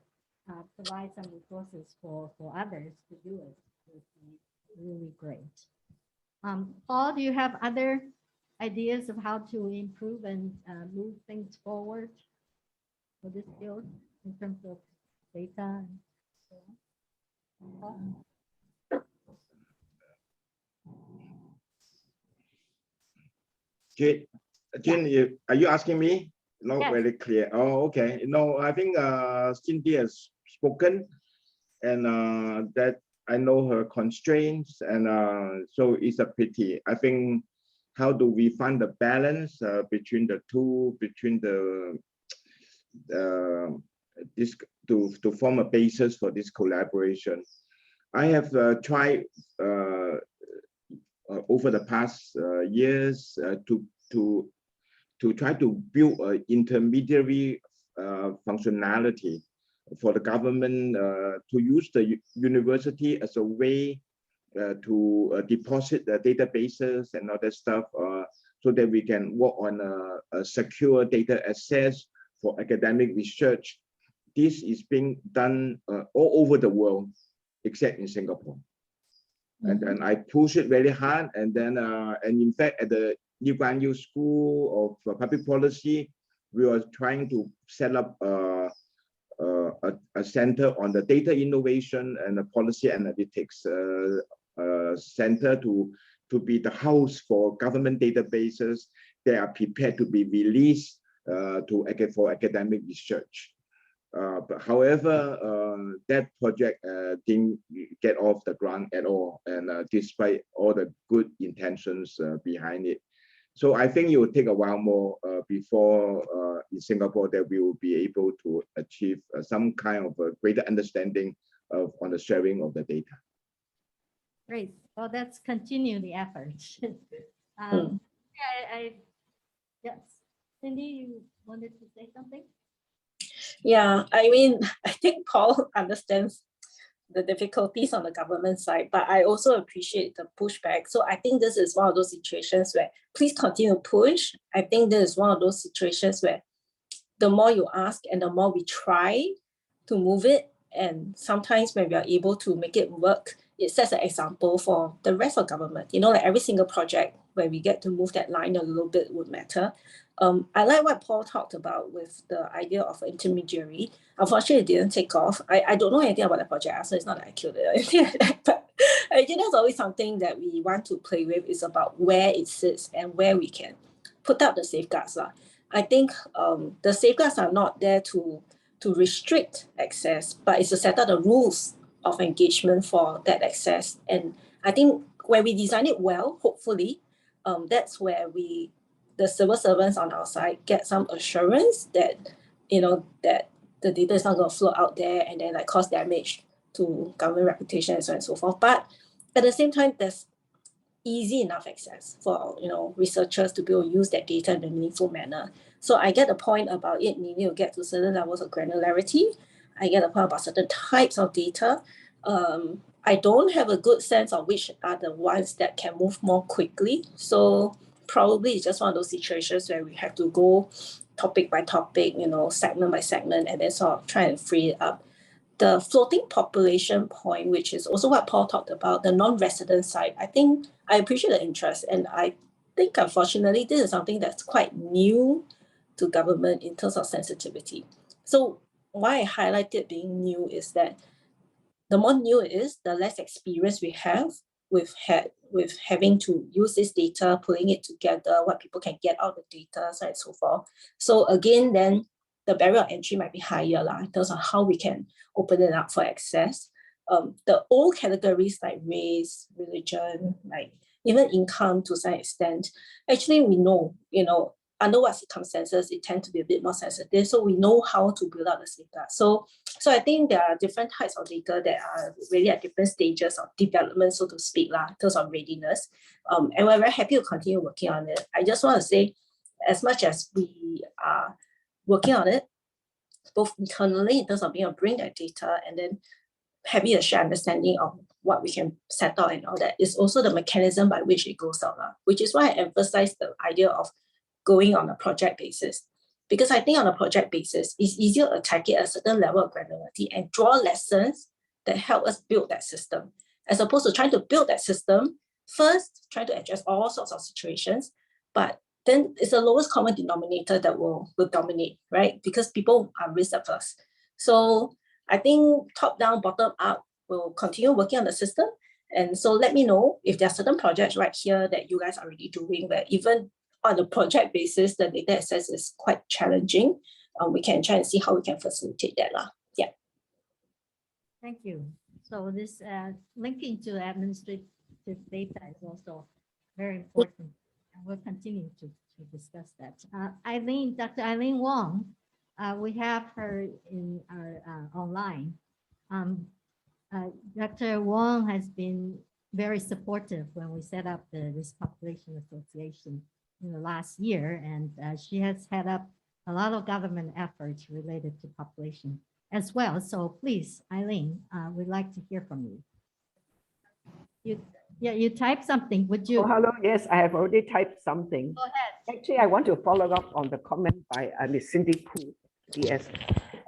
provide some resources for others to do it. It would be really great. Paul, do you have other ideas of how to improve and move things forward for this field in terms of data? Jin, are you asking me? Not Yes. very clear. Oh, okay. No, I think Cindy has spoken, and that I know her constraints, and so it's a pity. I think how do we find the balance between the two, between the this to form a basis for this collaboration. I have tried over the past years to try to build an intermediary functionality for the government to use the university as a way to deposit the databases and other stuff so that we can work on a secure data access for academic research. This is being done all over the world, except in Singapore. And I push it very hard. And then, and in fact, at the Lee Kuan Yew School of Public Policy, we were trying to set up a center on the data innovation and the policy analytics center to be the house for government databases that are prepared to be released for academic research. But however, that project didn't get off the ground at all, and despite all the good intentions behind it. So I think it will take a while more before in Singapore that we will be able to achieve some kind of a greater understanding on the sharing of the data. Great. Well, let's continue the effort. Yes. Cindy, you wanted to say something? Yeah, I mean, I think Paul understands the difficulties on the government side, but I also appreciate the pushback. So I think this is one of those situations where please continue to push. I think this is one of those situations where the more you ask and the more we try to move it, and sometimes when we are able to make it work, it sets an example for the rest of government. You know, like every single project where we get to move that line a little bit would matter. I like what Paul talked about with the idea of an intermediary. Unfortunately, it didn't take off. I don't know anything about the project, so it's not that I killed it or anything like that. But I think that's always something that we want to play with, is about where it sits and where we can put up the safeguards. I think the safeguards are not there to restrict access, but it's to set up the rules of engagement for that access. And I think when we design it well, hopefully, that's where the civil servants on our side get some assurance that, you know, that the data is not going to float out there and then like cause damage to government reputation and so on and so forth. But at the same time, there's easy enough access for, you know, researchers to be able to use that data in a meaningful manner. So I get the point about it needing to get to certain levels of granularity. I get the point about certain types of data. I don't have a good sense of which are the ones that can move more quickly. So probably it's just one of those situations where we have to go topic by topic, you know, segment by segment, and then sort of try and free it up. The floating population point, which is also what Paul talked about, the non-resident side, I think I appreciate the interest. And I think, unfortunately, this is something that's quite new to government in terms of sensitivity. So why I highlight it being new is that the more new it is, the less experience we have with having to use this data, pulling it together, what people can get out of the data, so on and so forth. So again, then the barrier of entry might be higher in terms of how we can open it up for access. The old categories like race, religion, like even income to some extent, actually we know, you know, under what circumstances it tends to be a bit more sensitive. So we know how to build out the data. So I think there are different types of data that are really at different stages of development, so to speak, in terms of readiness. And we're very happy to continue working on it. I just want to say, as much as we are working on it, both internally in terms of being able to bring that data and then having a shared understanding of what we can set out and all that, is also the mechanism by which it goes out, which is why I emphasize the idea of going on a project basis. Because I think on a project basis, it's easier to attack it at a certain level of granularity and draw lessons that help us build that system, as opposed to trying to build that system first, trying to address all sorts of situations, but then it's the lowest common denominator that will dominate, right? Because people are risk averse. So I think top down, bottom up we'll continue working on the system. And so let me know if there are certain projects right here that you guys are already doing, where even on a project basis, the data access is quite challenging. We can try and see how we can facilitate that. Yeah. Thank you. So this linking to administrative data is also very important, and we'll continue to discuss that. Dr. Eileen Wong, we have her in our online. Dr. Wong has been very supportive when we set up the Risk Population Association in the last year, and she has had up a lot of government efforts related to population as well. So please, Eileen, we'd like to hear from you. You typed something. Would you? Oh, hello. Yes, I have already typed something. Go ahead. Actually, I want to follow up on the comment by Ms. Cindy Koo. Yes,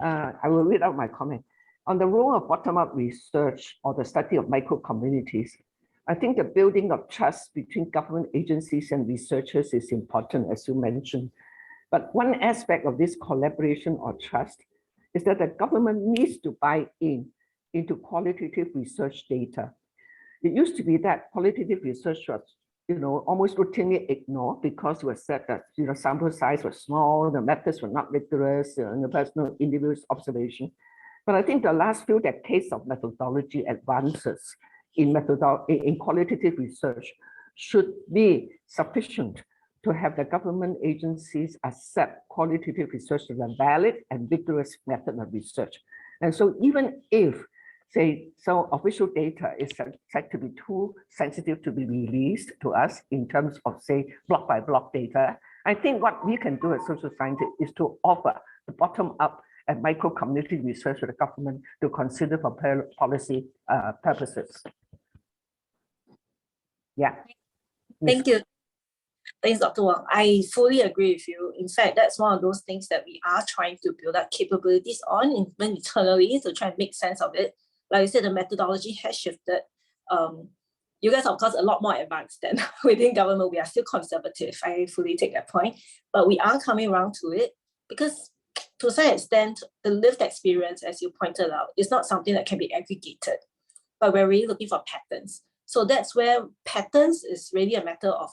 I will read out my comment. On the role of bottom-up research or the study of micro-communities, I think the building of trust between government agencies and researchers is important, as you mentioned. But one aspect of this collaboration or trust is that the government needs to buy into qualitative research data. It used to be that qualitative research was, almost routinely ignored because it was said that, sample size was small, the methods were not rigorous, and the personal individual observation. But I think the last few decades of methodology advances in qualitative research should be sufficient to have the government agencies accept qualitative research as a valid and vigorous method of research. And so even if, say, some official data is said to be too sensitive to be released to us in terms of, say, block by block data, I think what we can do as social scientists is to offer the bottom-up and micro-community research to the government to consider for policy purposes. Yeah. Thank you. Thanks, Dr. Wang. I fully agree with you. In fact, that's one of those things that we are trying to build up capabilities on even internally to try and make sense of it. Like I said, the methodology has shifted. You guys, of course, a lot more advanced than within government. We are still conservative. I fully take that point. But we are coming around to it because to some extent, the lived experience, as you pointed out, is not something that can be aggregated, but we're really looking for patterns. So that's where patterns is really a matter of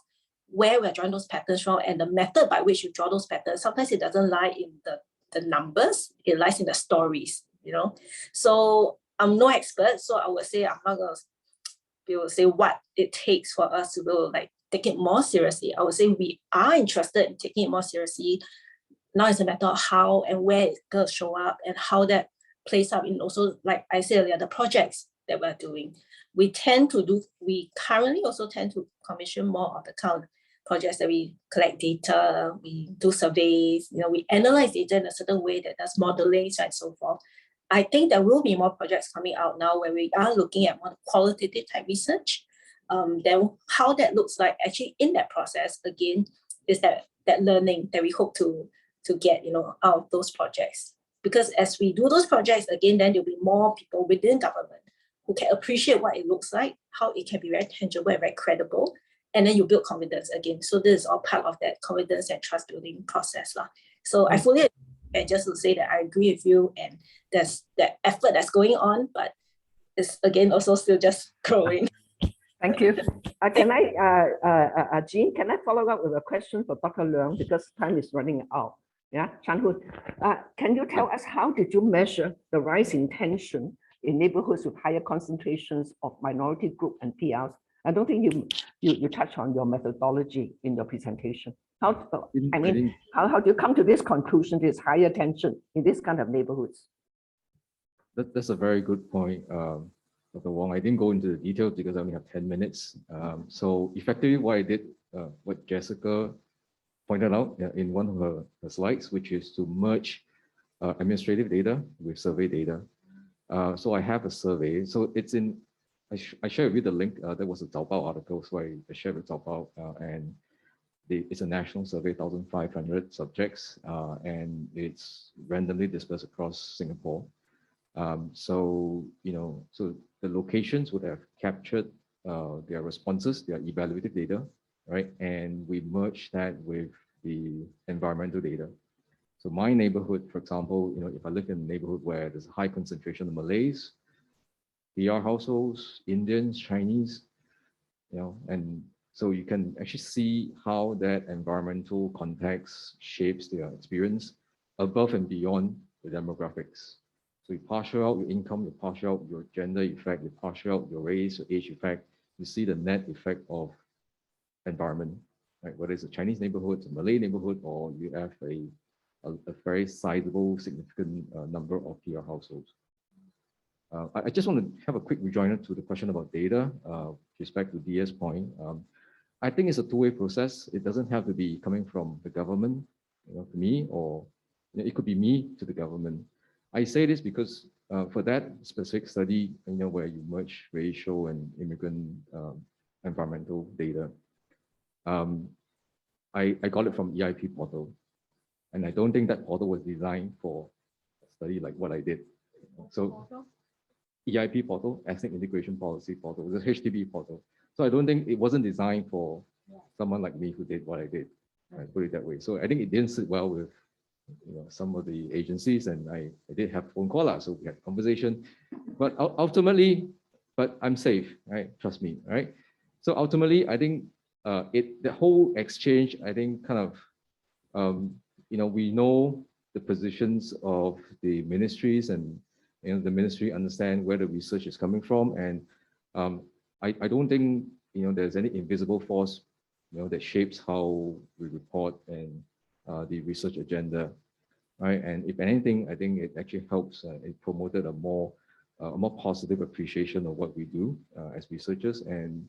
where we're drawing those patterns from and the method by which you draw those patterns. Sometimes it doesn't lie in the numbers, it lies in the stories, So I'm no expert, so I would say I'm not going to be able to say what it takes for us to go take it more seriously. I would say we are interested in taking it more seriously. Now it's a matter of how and where it's going to show up and how that plays out in also, like I said earlier, the projects that we're doing. We currently also tend to commission more of the kind of projects that we collect data, we do surveys, we analyze data in a certain way that does modeling and so forth. I think there will be more projects coming out now where we are looking at more qualitative type research. Then how that looks like actually in that process, again, is that learning that we hope to get, out of those projects. Because as we do those projects, again, then there'll be more people within government who can appreciate what it looks like, how it can be very tangible and very credible, and then you build confidence again. So this is all part of that confidence and trust building process. So I fully agree, and just to say that I agree with you, and there's that effort that's going on, but it's again also still just growing. Thank you. Jean, can I follow up with a question for Dr. Leung because time is running out? Yeah, Chan-Hoon, can you tell us how did you measure the rise in tension in neighborhoods with higher concentrations of minority group and PRs? I don't think you touched on your methodology in your presentation. How do you come to this conclusion, this higher tension in this kind of neighborhoods? That's a very good point, Dr. Wong. I didn't go into the details because I only have 10 minutes. So effectively what I did, what Jessica pointed out in one of her slides, which is to merge administrative data with survey data. So I have a survey. So it's in, I shared with you the link. There was a Taobao article, so I shared with Taobao, and it's a national survey, 1,500 subjects, and it's randomly dispersed across Singapore. So the locations would have captured their responses, their evaluative data, right? And we merge that with the environmental data. So my neighborhood, for example, if I live in a neighborhood where there's a high concentration of Malays, PR households, Indians, Chinese, and so you can actually see how that environmental context shapes their experience above and beyond the demographics. So you partial out your income, you partial out your gender effect, you partial out your race, your age effect, you see the net effect of environment, right? Whether it's a Chinese neighborhood, a Malay neighborhood, or you have a very sizable, significant number of PR households. I just want to have a quick rejoinder to the question about data, with respect to DS point. I think it's a two-way process. It doesn't have to be coming from the government, to me, or it could be me to the government. I say this because for that specific study, where you merge racial and immigrant environmental data, I got it from EIP portal, and I don't think that portal was designed for a study like what I did. So EIP portal, Ethnic Integration Policy portal, the HDB portal. So I don't think it wasn't designed for someone like me who did what I did. I put it that way. So I think it didn't sit well with some of the agencies, and I did have phone call, so we had a conversation. But ultimately, but I'm safe, right? Trust me, right? So ultimately, I think the whole exchange, I think kind of, we know the positions of the ministries, and the ministry understand where the research is coming from, and I don't think there's any invisible force that shapes how we report and the research agenda, right? And if anything, I think it actually helps. It promoted a more positive appreciation of what we do as researchers, and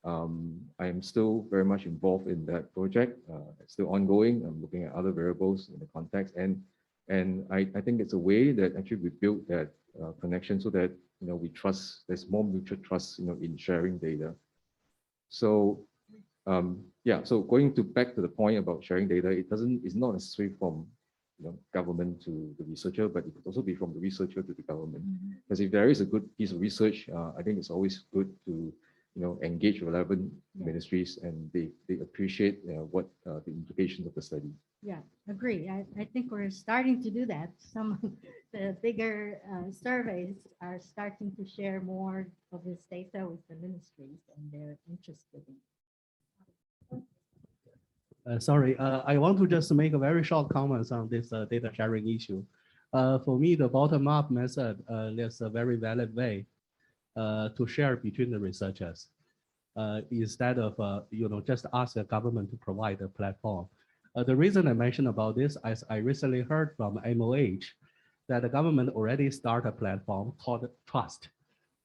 I am still very much involved in that project. It's still ongoing. I'm looking at other variables in the context, and I think it's a way that actually we build that connection so that we trust. There's more mutual trust, in sharing data. So yeah. So going back to the point about sharing data, it's not necessarily from government to the researcher, but it could also be from the researcher to the government. Because if there is a good piece of research, I think it's always good to engage relevant ministries, and they appreciate what the implications of the study. Yeah, agree. I think we're starting to do that. Some of the bigger surveys are starting to share more of this data with the ministries, and they're interested in. Sorry, I want to just make a very short comments on this data sharing issue. For me, the bottom-up method is a very valid way to share between the researchers, instead of just ask the government to provide a platform. The reason I mentioned about this is I recently heard from MOH that the government already started a platform called Trust.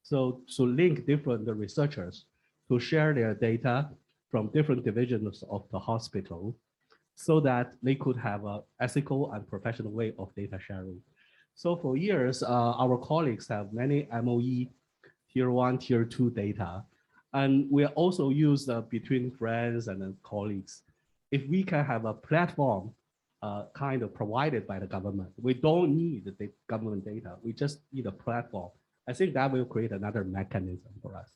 So to link different researchers to share their data from different divisions of the hospital, so that they could have an ethical and professional way of data sharing. So for years, our colleagues have many MOE tier 1, tier 2 data, and we also use between friends and colleagues. If we can have a platform kind of provided by the government, we don't need the government data, we just need a platform. I think that will create another mechanism for us.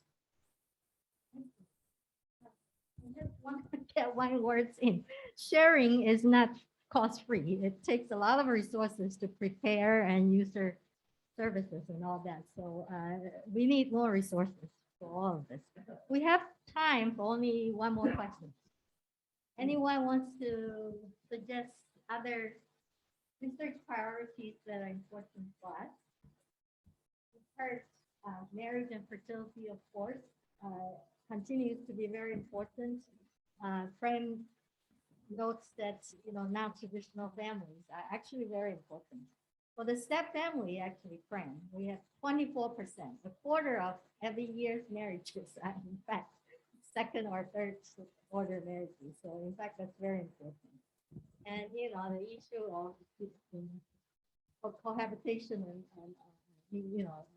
I just want to get one word in. Sharing is not cost-free. It takes a lot of resources to prepare and user services and all that. So we need more resources for all of this. We have time for only one more question. Anyone wants to suggest other research priorities that are important for us? We've heard marriage and fertility, of course, continues to be very important. Friend notes that non-traditional families are actually very important. For the step family, actually, friend, we have 24%, a quarter of every year's marriages are in fact second or third order marriages. So in fact, that's very important. And the issue of cohabitation and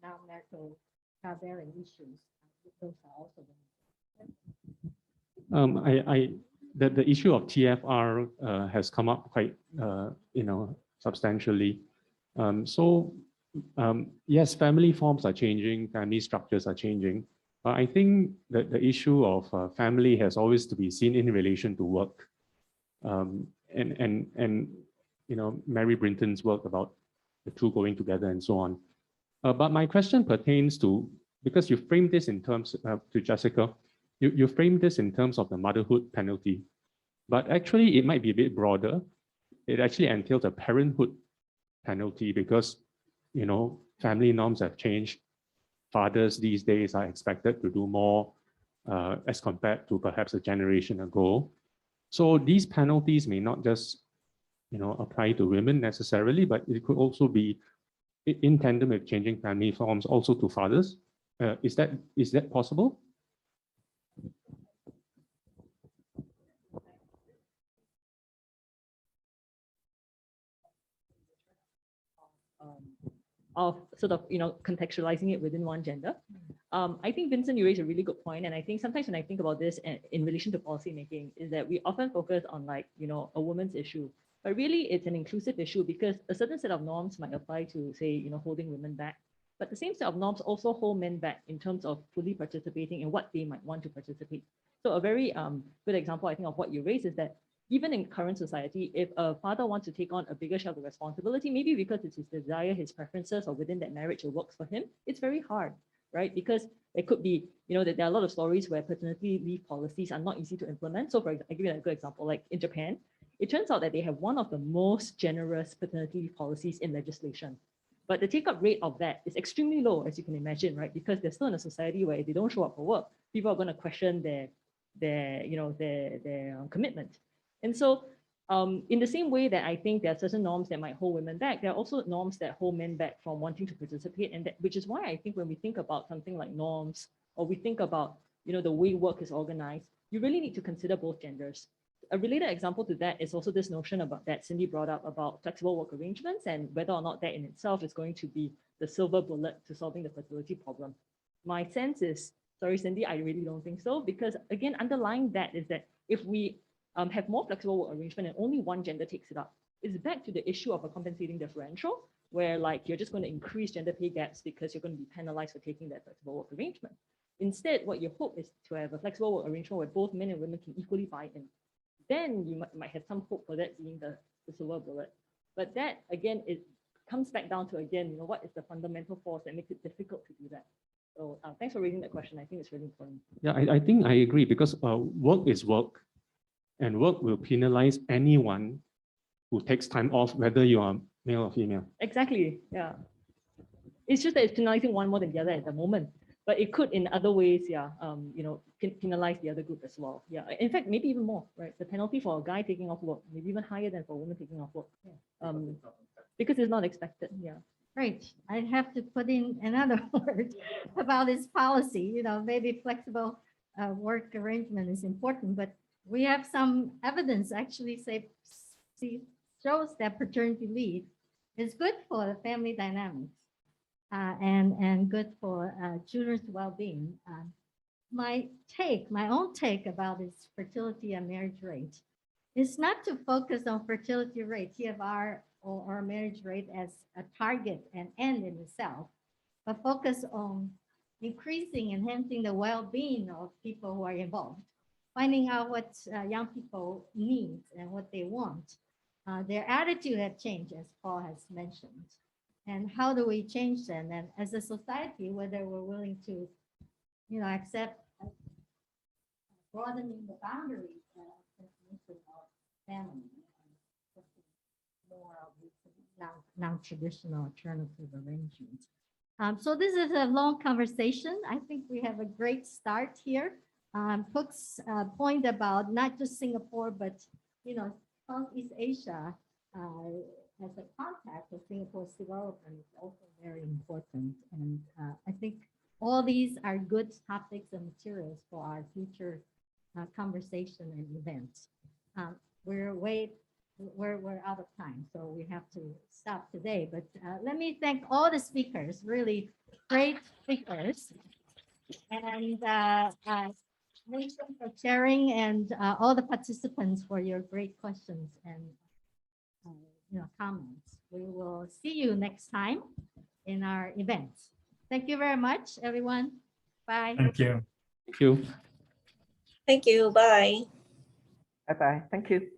non-marital childbearing issues, those are also very important. The issue of TFR has come up quite substantially. Yes, family forms are changing, family structures are changing. But I think that the issue of family has always to be seen in relation to work. Mary Brinton's work about the two going together and so on. But my question pertains to because you frame this in terms to Jessica, you frame this in terms of the motherhood penalty, but actually it might be a bit broader. It actually entails a parenthood penalty because, you know, family norms have changed. Fathers these days are expected to do more as compared to perhaps a generation ago. So these penalties may not just, you know, apply to women necessarily, but it could also be in tandem with changing family forms also to fathers. Is that possible? Of sort of, you know, contextualizing it within one gender. I think, Vincent, you raised a really good point. And I think sometimes when I think about this in relation to policy making, is that we often focus on, like, you know, a woman's issue, but really it's an inclusive issue because a certain set of norms might apply to, say, you know, holding women back. But the same set of norms also hold men back in terms of fully participating in what they might want to participate. So a very good example, I think, of what you raised is that even in current society, if a father wants to take on a bigger share of the responsibility, maybe because it's his desire, his preferences, or within that marriage it works for him, it's very hard, right? Because it could be, you know, that there are a lot of stories where paternity leave policies are not easy to implement. So for example, I give you a good example, like in Japan, it turns out that they have one of the most generous paternity leave policies in legislation. But the take-up rate of that is extremely low, as you can imagine, right? Because they're still in a society where if they don't show up for work, people are going to question their commitment. And so in the same way that I think there are certain norms that might hold women back, there are also norms that hold men back from wanting to participate. And that, which is why I think when we think about something like norms, or we think about, you know, the way work is organized, you really need to consider both genders. A related example to that is also this notion about that Cindy brought up about flexible work arrangements and whether or not that in itself is going to be the silver bullet to solving the fertility problem. My sense is, sorry, Cindy, I really don't think so, because again, underlying that is that if we have more flexible work arrangement and only one gender takes it up, it's back to the issue of a compensating differential, where like you're just going to increase gender pay gaps because you're going to be penalized for taking that flexible work arrangement. Instead, what you hope is to have a flexible work arrangement where both men and women can equally buy in. Then you might have some hope for that being the silver bullet. But that, again, it comes back down to, again, you know, what is the fundamental force that makes it difficult to do that? So thanks for raising that question. I think it's really important. Yeah, I think I agree because work is work. And work will penalize anyone who takes time off, whether you are male or female. Exactly, yeah. It's just that it's penalizing one more than the other at the moment, but it could in other ways, yeah, you know, penalize the other group as well. Yeah, in fact, maybe even more, right? The penalty for a guy taking off work, maybe even higher than for a woman taking off work, because it's not expected, yeah. Right, I have to put in another word about this policy. You know, maybe flexible work arrangement is important, but we have some evidence actually shows that paternity leave is good for the family dynamics and good for children's well-being. My own take about this fertility and marriage rate is not to focus on fertility rate, TFR or marriage rate as a target and end in itself, but focus on enhancing the well-being of people who are involved. Finding out what young people need and what they want. Their attitude has changed, as Paul has mentioned. And how do we change them? And as a society, whether we're willing to, you know, accept broadening the boundaries of family, more of these non-traditional alternative arrangements. So this is a long conversation. I think we have a great start here. Cook's point about not just Singapore, but, you know, Southeast Asia as a contact of Singapore's development is also very important. And I think all these are good topics and materials for our future conversation and events. We're out of time, so we have to stop today. But let me thank all the speakers, really great speakers. And Vincent for sharing, and all the participants for your great questions and comments. We will see you next time in our events. Thank you very much, everyone. Bye. Thank you. Thank you. Thank you. Bye. Bye-bye. Thank you.